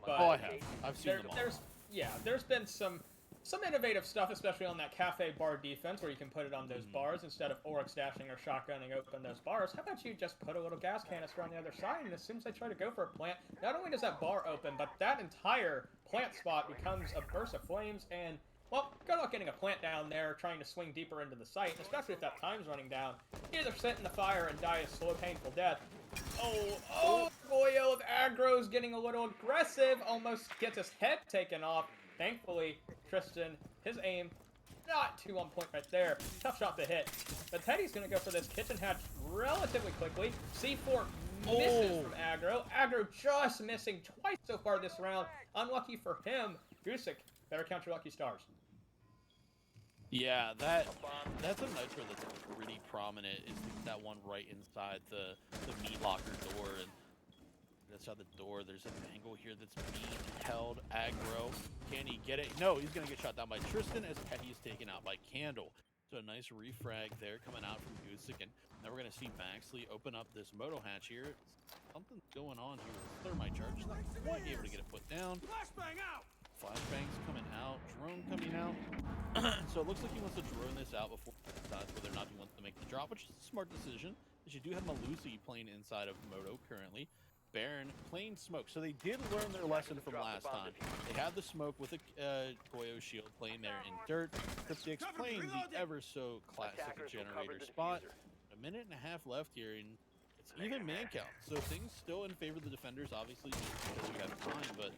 but Oh, I have. I've seen them all. there's been some some innovative stuff, especially on that cafe bar defense, where you can put it on those bars instead of Oryx dashing or shotgunning open those bars. How about you just put a little gas canister on the other side, and as soon as they try to go for a plant, not only does that bar open, but that entire plant spot becomes a burst of flames, and, well, good luck getting a plant down there trying to swing deeper into the site, especially if that time's running down. Either sit in the fire and die a slow, painful death. Oh, Goyo of aggro's getting a little aggressive, almost gets his head taken off. Thankfully, Tristan, his aim, not too on point right there. Tough shot to hit. But Teddy's going to go for this kitchen hatch relatively quickly. C4 misses from aggro. Aggro just missing twice so far this round. Unlucky for him. Gusic, better count your lucky stars. Yeah, that's a nitro that's pretty prominent. Is that one right inside the meat locker door, and outside the door, there's an angle here that's being held aggro. Can he get it? No, he's gonna get shot down by Tristan as Teddy is taken out by Candle. So a nice refrag there coming out from Gusic, and now we're gonna see Maxley open up this moto hatch here. Something's going on here with thermite charge. Not quite able to get it put down. Flashbang out. Flashbangs coming out, drone coming out. So it looks like he wants to drone this out before he decides whether or not he wants to make the drop, which is a smart decision, as you do have Malusi playing inside of Moto currently. Baron playing smoke, so they did learn their lesson from last time. They had the smoke with a Goyo shield playing there in dirt. Cryptix playing the ever so classic generator spot. A minute and a half left here, and it's even man count, so things still in favor of the defenders, obviously, just because you have time, but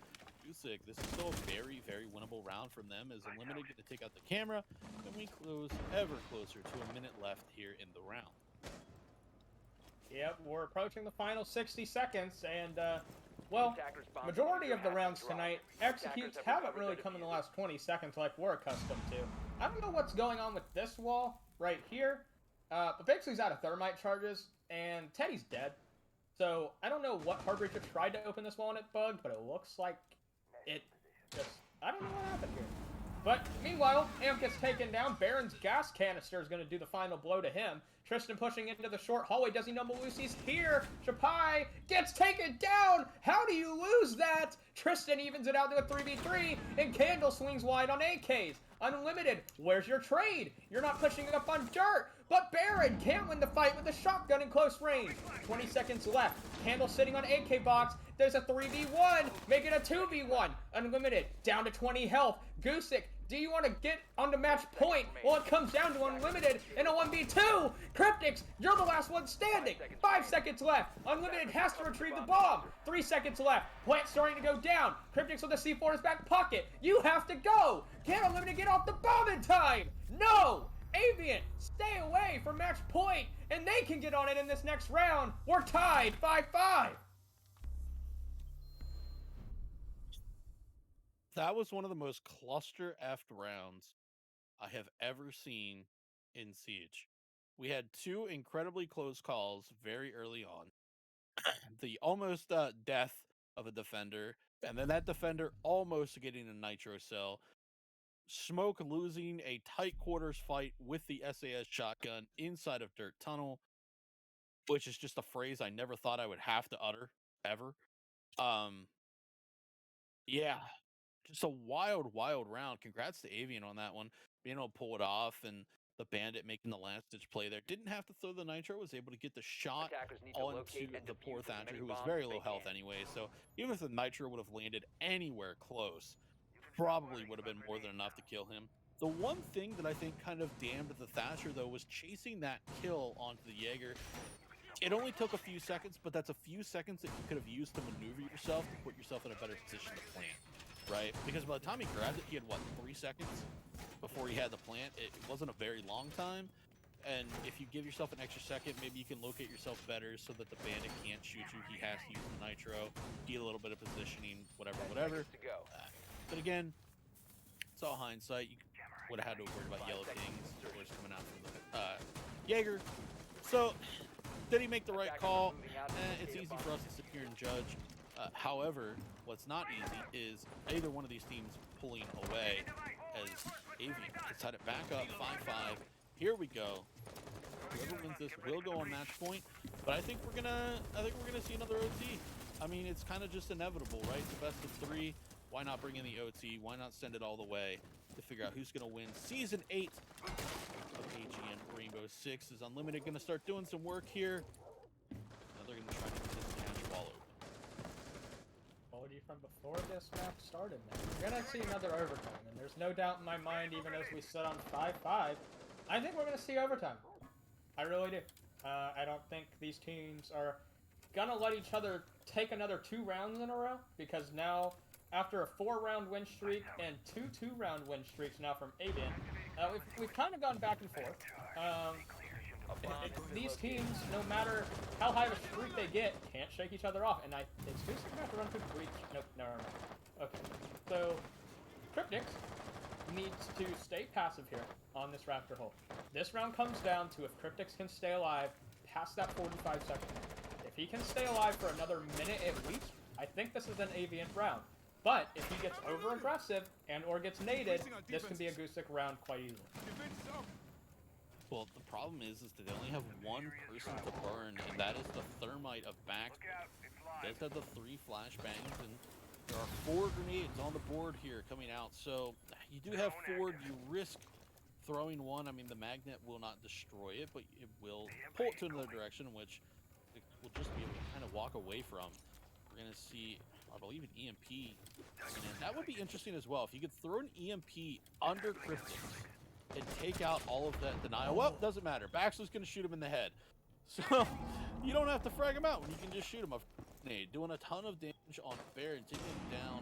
Gusic, this is still a very, very winnable round from them, as Unlimited get to take out the camera, and we close ever closer to a minute left here in the round. Yep, we're approaching the final 60 seconds, and, well, majority of the rounds tonight, executes haven't really come in the last 20 seconds like we're accustomed to. I don't know what's going on with this wall right here, but Bixley's out of thermite charges, and Teddy's dead. So, I don't know what Heartbreaker tried to open this wall and it bugged, but it looks like it just, I don't know what happened here. But meanwhile, Amp gets taken down. Baron's gas canister is going to do the final blow to him. Tristan pushing into the short hallway. Does he know Malusi's here? Shapai gets taken down. How do you lose that? Tristan evens it out to a 3v3, and Candle swings wide on AKs. Unlimited, where's your trade? You're not pushing up on dirt, but Baron can't win the fight with a shotgun in close range. 20 seconds left. Candle sitting on AK box. There's a 3v1. Make it a 2v1. Unlimited, down to 20 health. Gusic, do you want to get onto match point? Well, it comes down to Unlimited in a 1v2. Cryptix, you're the last one standing. 5 seconds left. Unlimited has to retrieve the bomb. 3 seconds left. Plant starting to go down. Cryptix with the C4 in his back pocket. You have to go. Can Unlimited get off the bomb in time? No. Avient, stay away from match point, and they can get on it in this next round. We're tied 5-5. That was one of the most cluster-effed rounds I have ever seen in Siege. We had two incredibly close calls very early on. The almost death of a defender, and then that defender almost getting a nitro cell. Smoke losing a tight quarters fight with the SAS shotgun inside of Dirt Tunnel, which is just a phrase I never thought I would have to utter, ever. Yeah. Just a wild, wild round. Congrats to Avient on that one. Being able to pull it off, and the Bandit making the last ditch play there. Didn't have to throw the nitro, was able to get the shot onto the poor Thatcher, who was very low health anyway. So even if the nitro would have landed anywhere close, probably would have been more than enough to kill him. The one thing that I think kind of damned the Thatcher, though, was chasing that kill onto the Jaeger. It only took a few seconds, but that's a few seconds that you could have used to maneuver yourself to put yourself in a better position to plant. Right? Because by the time he grabbed it, he had, what, 3 seconds before he had the plant? It wasn't a very long time. And if you give yourself an extra second, maybe you can locate yourself better so that the Bandit can't shoot you. He has to use the nitro, get a little bit of positioning, whatever. But again, it's all hindsight. You would have had to worry about Yellow Kings, of course, coming out from the Jaeger. So, did he make the right call? It's easy for us to sit here and judge. However, what's not easy is either one of these teams pulling away, as Avient decided to back up 5-5. Here we go. Whoever wins this will go on match point, but I think we're gonna see another OT. I mean, it's kind of just inevitable, right? It's the best of 3. Why not bring in the OT? Why not send it all the way? to figure out who's going to win Season 8 of AGN Rainbow Six. Is Unlimited going to start doing some work here? Now they're going to try to get this catch ball open. Told you from before this match started, man. We're gonna see another overtime, and there's no doubt in my mind, even as we sit on 5-5, I think we're gonna see overtime. I really do. I don't think these teams are gonna let each other take another 2 rounds in a row, because now, after a 4-round win streak and 2 2-round win streaks now from Avient, we've kind of gone back and forth. These teams, no matter how high of a streak they get, can't shake each other off. And is Gusic gonna have to run through the breach? Nope, never mind. Okay, so Cryptics needs to stay passive here on this Raptor hole. This round comes down to if Cryptics can stay alive past that 45-second mark. If he can stay alive for another minute at least, I think this is an Avient round. But if he gets over-aggressive and or gets naded, this can be a Gusic round quite easily. Well, the problem is that they only have one person to burn, and that is the Thermite of back. Does have the 3 flashbangs, and there are 4 grenades on the board here coming out. So you do have 4. You risk throwing one. I mean, the magnet will not destroy it, but it will pull it to another direction, which it will just be able to kind of walk away from. We're going to see, I believe, an EMP. And that would be interesting as well. If you could throw an EMP under Cryptics and take out all of that denial. Well, doesn't matter. Baxter's going to shoot him in the head. So you don't have to frag him out when you can just shoot him. Grenade, doing a ton of damage on Baron, taking him down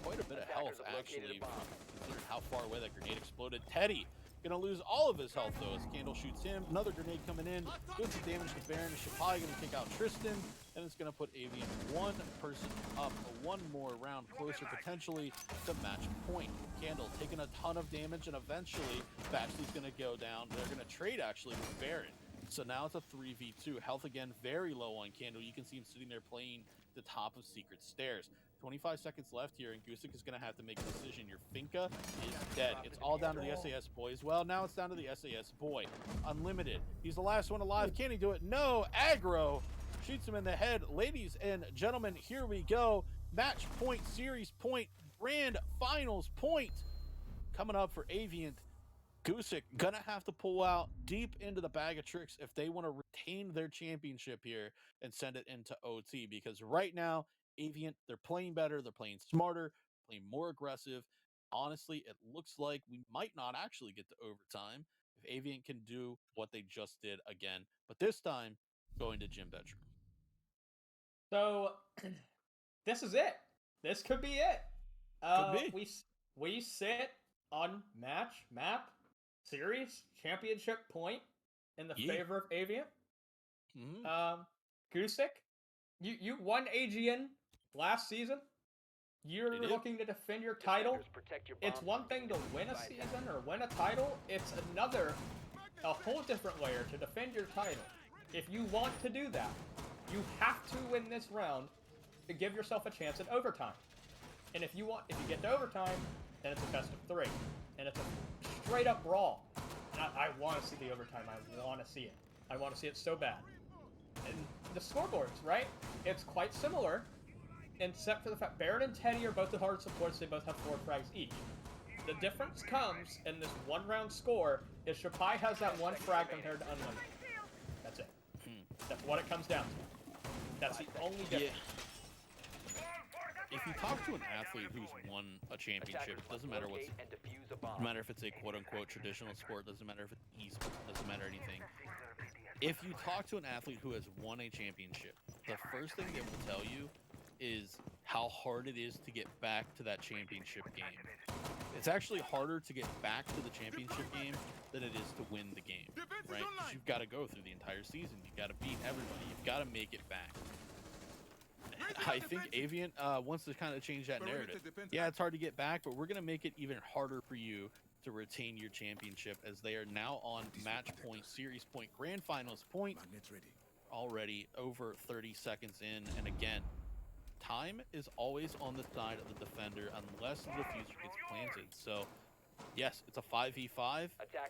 quite a bit of health, actually, considering how far away that grenade exploded. Teddy gonna lose all of his health, though, as Candle shoots him. Another grenade coming in, doing some damage to Baron. Shapai gonna kick out Tristan, and it's gonna put Avient 1 person up, one more round closer, potentially, to match point. Candle taking a ton of damage, and eventually, Baxley's gonna go down. They're gonna trade, actually, with Baron. So now it's a 3v2. Health again very low on Candle. You can see him sitting there playing the top of Secret Stairs. 25 seconds left here, and Gusic is going to have to make a decision. Your Finka is dead. It's all down to the SAS boy as well. Now it's down to the SAS boy. Unlimited. He's the last one alive. Can he do it? No. Aggro shoots him in the head. Ladies and gentlemen, here we go. Match point, series point, grand finals point coming up for Avient. Gusic gonna have to pull out deep into the bag of tricks if they want to retain their championship here and send it into OT, because right now, Avient, they're playing better, they're playing smarter, playing more aggressive. Honestly, it looks like we might not actually get to overtime if Avient can do what they just did again, but this time, going to Gym Bedroom. So, this is it. This could be it. Could be. We sit on map, series, championship point in the favor of Avient. Gusic, you won AGN last season. You're looking to defend your title. It's one thing to win a season or win a title. It's a whole different layer to defend your title. If you want to do that, you have to win this round to give yourself a chance at overtime. And if you get to overtime, then it's a best of 3. And it's a straight up brawl. And I want to see the overtime. I want to see it. I want to see it so bad. And the scoreboards, right? It's quite similar, except for the fact Baron and Teddy are both the hard supports. They both have 4 frags each. The difference comes in this 1-round score is Shapai has that 1 frag compared to Unlimited. That's it. That's what it comes down to. That's the only difference. If you talk to an athlete who's won a championship, it doesn't matter no matter if it's a quote-unquote traditional sport, doesn't matter if it's e-sport, doesn't matter anything. If you talk to an athlete who has won a championship, the first thing they will tell you is how hard it is to get back to that championship game. It's actually harder to get back to the championship game than it is to win the game, right? Because you've got to go through the entire season. You've got to beat everybody. You've got to make it back. I think Avient wants to kind of change that narrative. Yeah, it's hard to get back, but we're going to make it even harder for you to retain your championship, as they are now on match point, series point, grand finals point. Already over 30 seconds in, and again, time is always on the side of the defender unless the diffuser gets planted. So, yes, it's a 5v5,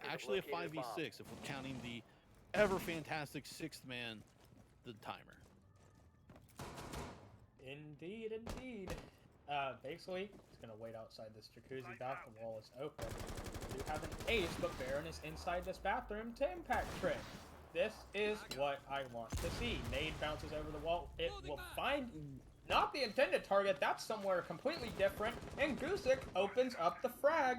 actually a 5v6 if we're counting the ever fantastic 6th man, the timer. Indeed, indeed. Basically, he's gonna wait outside this jacuzzi bath. The wall is open. We do have an ace, but Baron is inside this bathroom to impact trick. This is what I want to see. Nade bounces over the wall. It will find not the intended target. That's somewhere completely different. And Gusic opens up the frag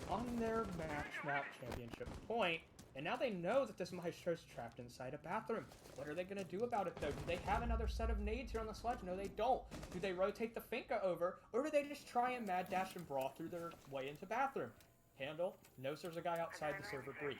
on their match map championship point. And now they know that this Maestro's trapped inside a bathroom. What are they going to do about it, though? Do they have another set of nades here on the sledge? No, they don't. Do they rotate the Finka over, or do they just try and mad dash and brawl through their way into bathroom? Handle knows there's a guy outside the server breach.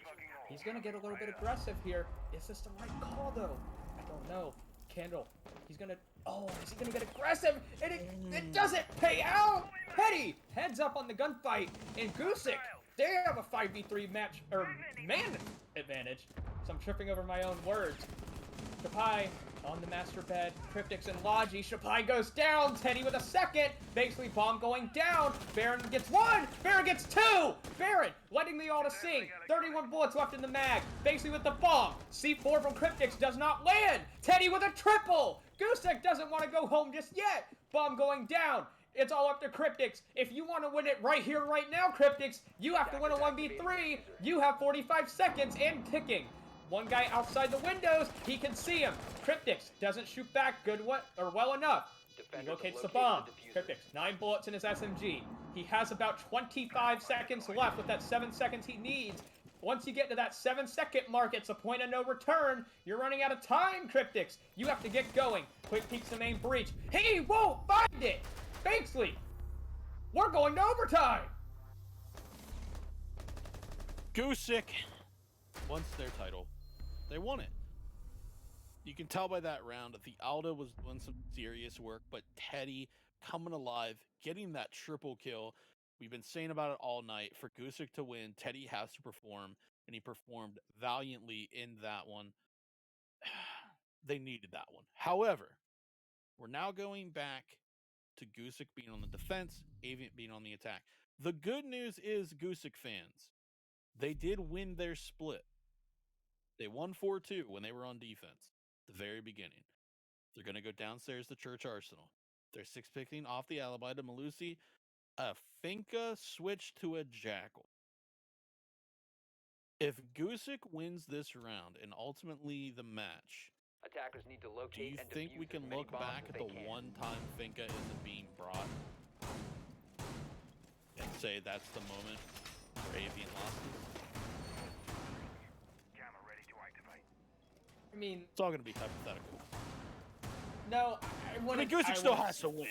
He's going to get a little bit aggressive here. Is this the right call, though? I don't know. Candle, he's going to... Oh, is he going to get aggressive? And it doesn't pay out! Petty heads up on the gunfight, and Gusic, they have a 5v3 match, or man advantage. So I'm tripping over my own words. Shapai on the master bed. Cryptics and Logi. Shapai goes down. Teddy with a second. Basically, bomb going down. Baron gets one. Baron gets two. Baron letting the auto sing. 31 bullets left in the mag. Basically with the bomb. C4 from Cryptics does not land. Teddy with a triple. Gusic doesn't want to go home just yet. Bomb going down. It's all up to Cryptics. If you want to win it right here, right now, Cryptics, you have to win a 1v3. You have 45 seconds and ticking. One guy outside the windows, he can see him. Cryptics doesn't shoot back well enough. He locates the bomb. Cryptics, 9 bullets in his SMG. He has about 25 seconds left with that 7 seconds he needs. Once you get to that 7-second mark, it's a point of no return. You're running out of time, Cryptics. You have to get going. Quick peeks the main breach. He won't find it! Banksley, we're going to overtime! Gusic wants their title. They won it. You can tell by that round that the Alda was doing some serious work, but Teddy coming alive, getting that triple kill. We've been saying about it all night. For Gusic to win, Teddy has to perform, and he performed valiantly in that one. They needed that one. However, we're now going back to Gusic being on the defense, Avient being on the attack. The good news is, Gusic fans, they did win their split. They won 4-2 when they were on defense at the very beginning. They're going to go downstairs to Church Arsenal. They're 6-picking off the alibi to Malusi. A Finka switch to a Jackal. If Gusic wins this round and ultimately the match, Attackers need to do locate you and think defuse we as can many look bombs back as at they the can. one-time Finka isn't being brought and say that's the moment where Avient lost it? Camera ready to activate. I mean, It's all going to be hypothetical. no, I I mean, wouldn't... Gusic still has to win.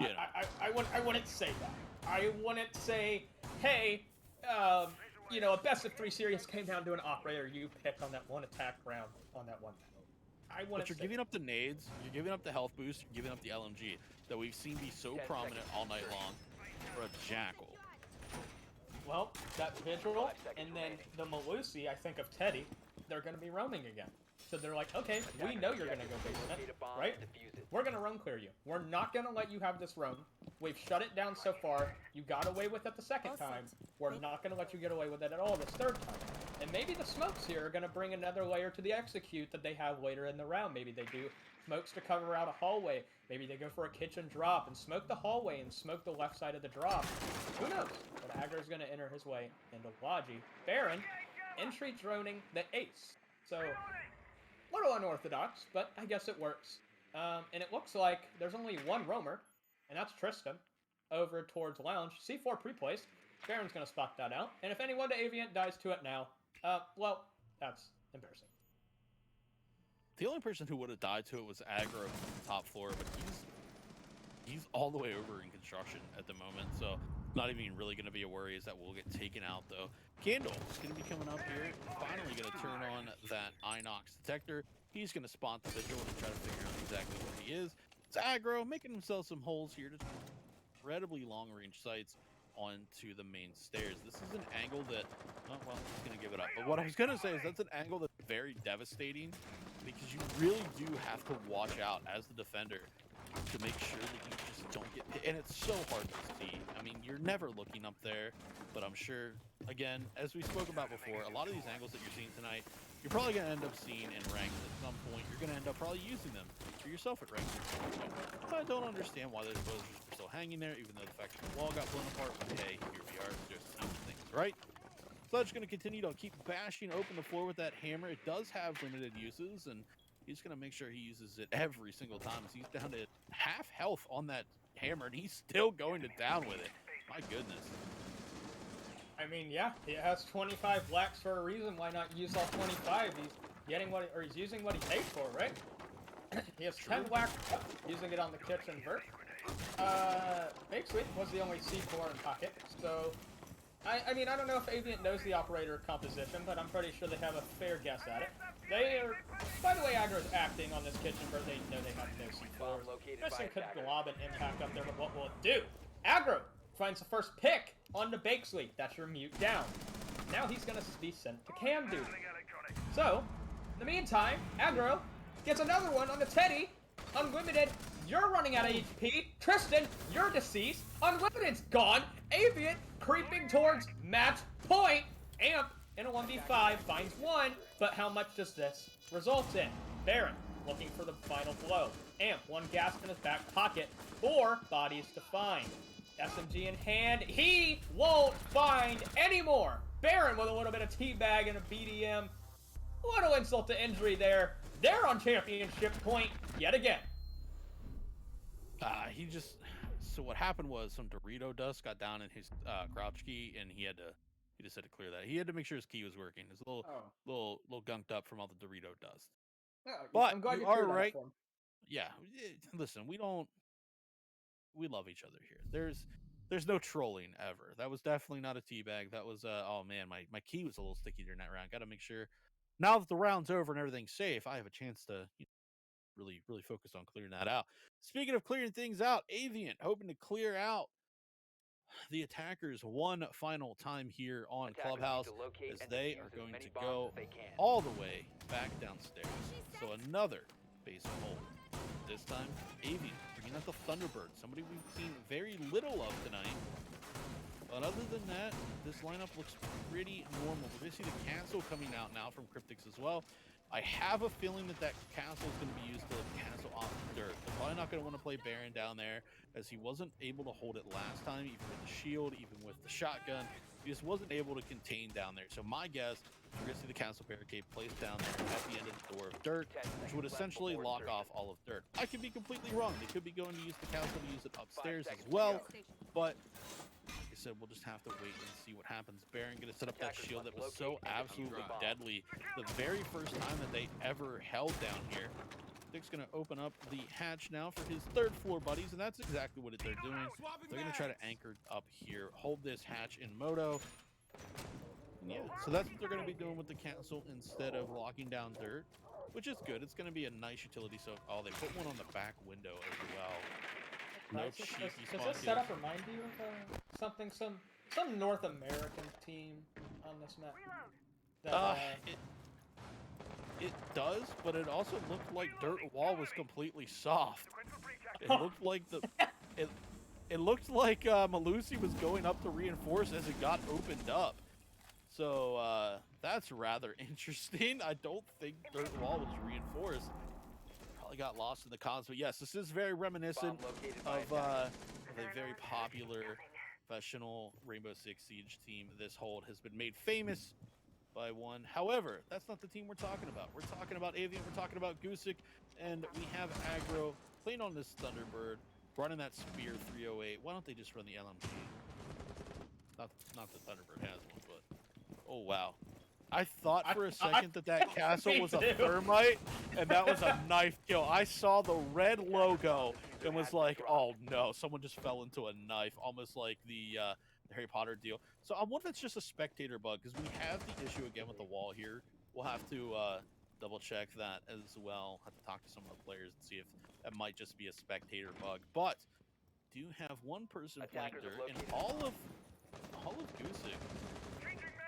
You know. I wouldn't say that. I wouldn't say, hey, you know, a best of 3 series came down to an operator you picked on that one attack round on that one battle. I wouldn't But you're say giving up the nades, you're giving up the health boost, you're giving up the LMG that we've seen be so 10 prominent seconds. all night long for a Jackal. Well, that Vigil 5 seconds and then remaining. the Malusi, I think, of Teddy, they're going to be roaming again. So they're like, okay, we know you're going to go big with Locate it, a bomb right? and defuse it. We're going to roam clear you. We're not going to let you have this roam. We've shut it down so far. You got away with it the second time. We're not going to let you get away with it at all this third time. And maybe the smokes here are going to bring another layer to the execute that they have later in the round. Maybe they do smokes to cover out a hallway. Maybe they go for a kitchen drop and smoke the hallway and smoke the left side of the drop. Who knows? But Aggro's going to enter his way into Logi. Baron, entry droning the ace. So, little unorthodox, but I guess it works. And it looks like there's only one roamer, and that's Tristan, over towards Lounge. C4 pre-placed. Baron's going to spot that out. And if anyone to Avient dies to it now, well, that's embarrassing. The only person who would have died to it was Aggro on the top floor, but he's all the way over in construction at the moment, so not even really going to be a worry is that we'll get taken out, though. Candle is going to be coming up here, finally going to turn on that Inox detector. He's going to spot the Vigil and try to figure out exactly what he is. It's Aggro making himself some holes here to incredibly long-range sights onto the main stairs. This is an angle that, oh, well, I'm just going to give it up. But what I was going to say is that's an angle that's very devastating because you really do have to watch out as the defender to make sure that you just don't get hit. And it's so hard to see. I mean, you're never looking up there, but I'm sure, again, as we spoke about before, a lot of these angles that you're seeing tonight, you're probably going to end up seeing in ranked at some point. You're going to end up probably using them for yourself at ranked. I don't understand why those are still hanging there, even though the factory wall got blown apart. But hey, here we are, just keeping things right. Sledge going to continue to keep bashing open the floor with that hammer. It does have limited uses, and he's going to make sure he uses it every single time. So he's down to half health on that hammer, and he's still going to down with it. My goodness. I mean, yeah, he has 25 blacks for a reason. Why not use all 25? He's getting what, he's using what he paid for, right? He has 10 whack, using it on the kitchen vert. Basically, was the only C4 in pocket. So, I mean, I don't know if Avient knows the operator composition, but I'm pretty sure they have a fair guess at it. They are, by the way, Aggro's acting on this kitchen vert. They know they have no C4s. This thing could glob an impact up there, but what will it do? Aggro finds the first pick on the Bakesley. That's your mute down. Now he's going to be sent to cam duty. So, in the meantime, Aggro gets another one on the Teddy. Unlimited, you're running out of HP. Tristan, you're deceased. Unlimited's gone. Avient creeping towards match point. Amp in a 1v5 finds one, but how much does this result in? Baron looking for the final blow. Amp, one gas in his back pocket. 4 bodies to find. SMG in hand, he won't find any more. Baron with a little bit of teabag and a BDM. Little insult to injury there. They're on championship point yet again. So what happened was some Dorito dust got down in his crouch key, and he just had to clear that. He had to make sure his key was working. It's a little gunked up from all the Dorito dust. Yeah, But I'm glad you you are cleared that right. for him. Yeah, listen, we love each other here. There's no trolling ever. That was definitely not a teabag. That was oh man, my key was a little sticky during that round. Got to make sure now that the round's over and everything's safe, I have a chance to really focus on clearing that out. Speaking of clearing things out, Avient hoping to clear out the attackers one final time here on Clubhouse, as they are going to go all the way back downstairs. So another base hold. This time, Avient bringing out the Thunderbird, somebody we've seen very little of tonight. But other than that, this lineup looks pretty normal. We're going to see the Castle coming out now from Cryptics as well. I have a feeling that Castle is going to be used to cancel off the dirt. They're probably not going to want to play Baron down there, as he wasn't able to hold it last time, even with the shield, even with the shotgun. He just wasn't able to contain down there. So my guess, we're going to see the Castle barricade placed down there at the end of the door of dirt, which would essentially lock off all of dirt. I could be completely wrong. They could be going to use the Castle to use it upstairs as well, but like I said, we'll just have to wait and see what happens. Baron going to set up that shield that was so absolutely deadly the very first time that they ever held down here. Dick's going to open up the hatch now for his third floor buddies, and that's exactly what they're doing. They're going to try to anchor up here, hold this hatch in moto. And yeah, so that's what they're going to be doing with the Castle instead of locking down dirt, which is good. It's going to be a nice utility. So, oh, they put one on the back window as well. No cheeky Does this setup remind you of some North American team on this map? That, it does, but it also looked like dirt wall was completely soft. It looked like it looked like Malusi was going up to reinforce as it got opened up. So that's rather interesting. I don't think dirt wall was reinforced. Got lost in the cons, but yes, this is very reminiscent of a very popular professional Rainbow Six Siege team. This hold has been made famous by one. However, that's not the team we're talking about. We're talking about Avient, we're talking about Gusic, and we have Aggro playing on this Thunderbird, running that Spear 308. Why don't they just run the LMG? Not that Thunderbird has one, but oh wow. I thought for a second that Castle was a thermite, and that was a knife kill. I saw the red logo and was like, oh no, someone just fell into a knife, almost like the Harry Potter deal. So I wonder if it's just a spectator bug, because we have the issue again with the wall here. We'll have to double check that as well. Have to talk to some of the players and see if that might just be a spectator bug. But do have one person playing dirt, and all of Gusic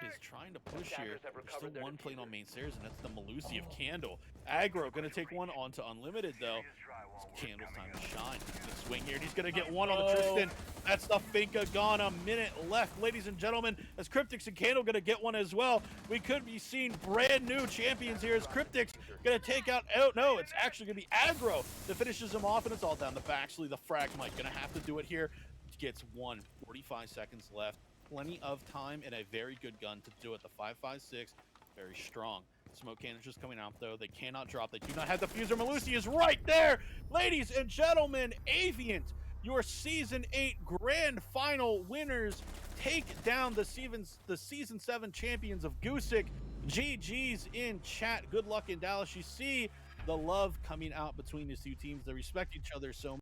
is is trying to push here. Attackers have There's recovered still their one playing on diffuser. main stairs, and that's the Malusi of Candle. Aggro gonna take one onto Unlimited though. It's Candle's time to shine. He's gonna swing here, and he's gonna get one on the Oh. Tristan. That's the Finca gone. A minute left, ladies and gentlemen. As Cryptix and Candle gonna get one as well. We could be seeing brand new champions here. As Cryptix gonna take out. Oh no, it's actually gonna be Aggro that finishes him off, and it's all down the Baxley. The Fragmite gonna have to do it here. Gets one. 45 seconds left. Plenty of time and a very good gun to do it. The 5.56, very strong. Smoke cannons just coming out though. They cannot drop. They do not have the fuser. Malusi is right there. Ladies and gentlemen, Avient, your season 8 grand final winners, take down the season 7 champions of Gusic. GG's in chat. Good luck in Dallas. You see the love coming out between these two teams. They respect each other so much.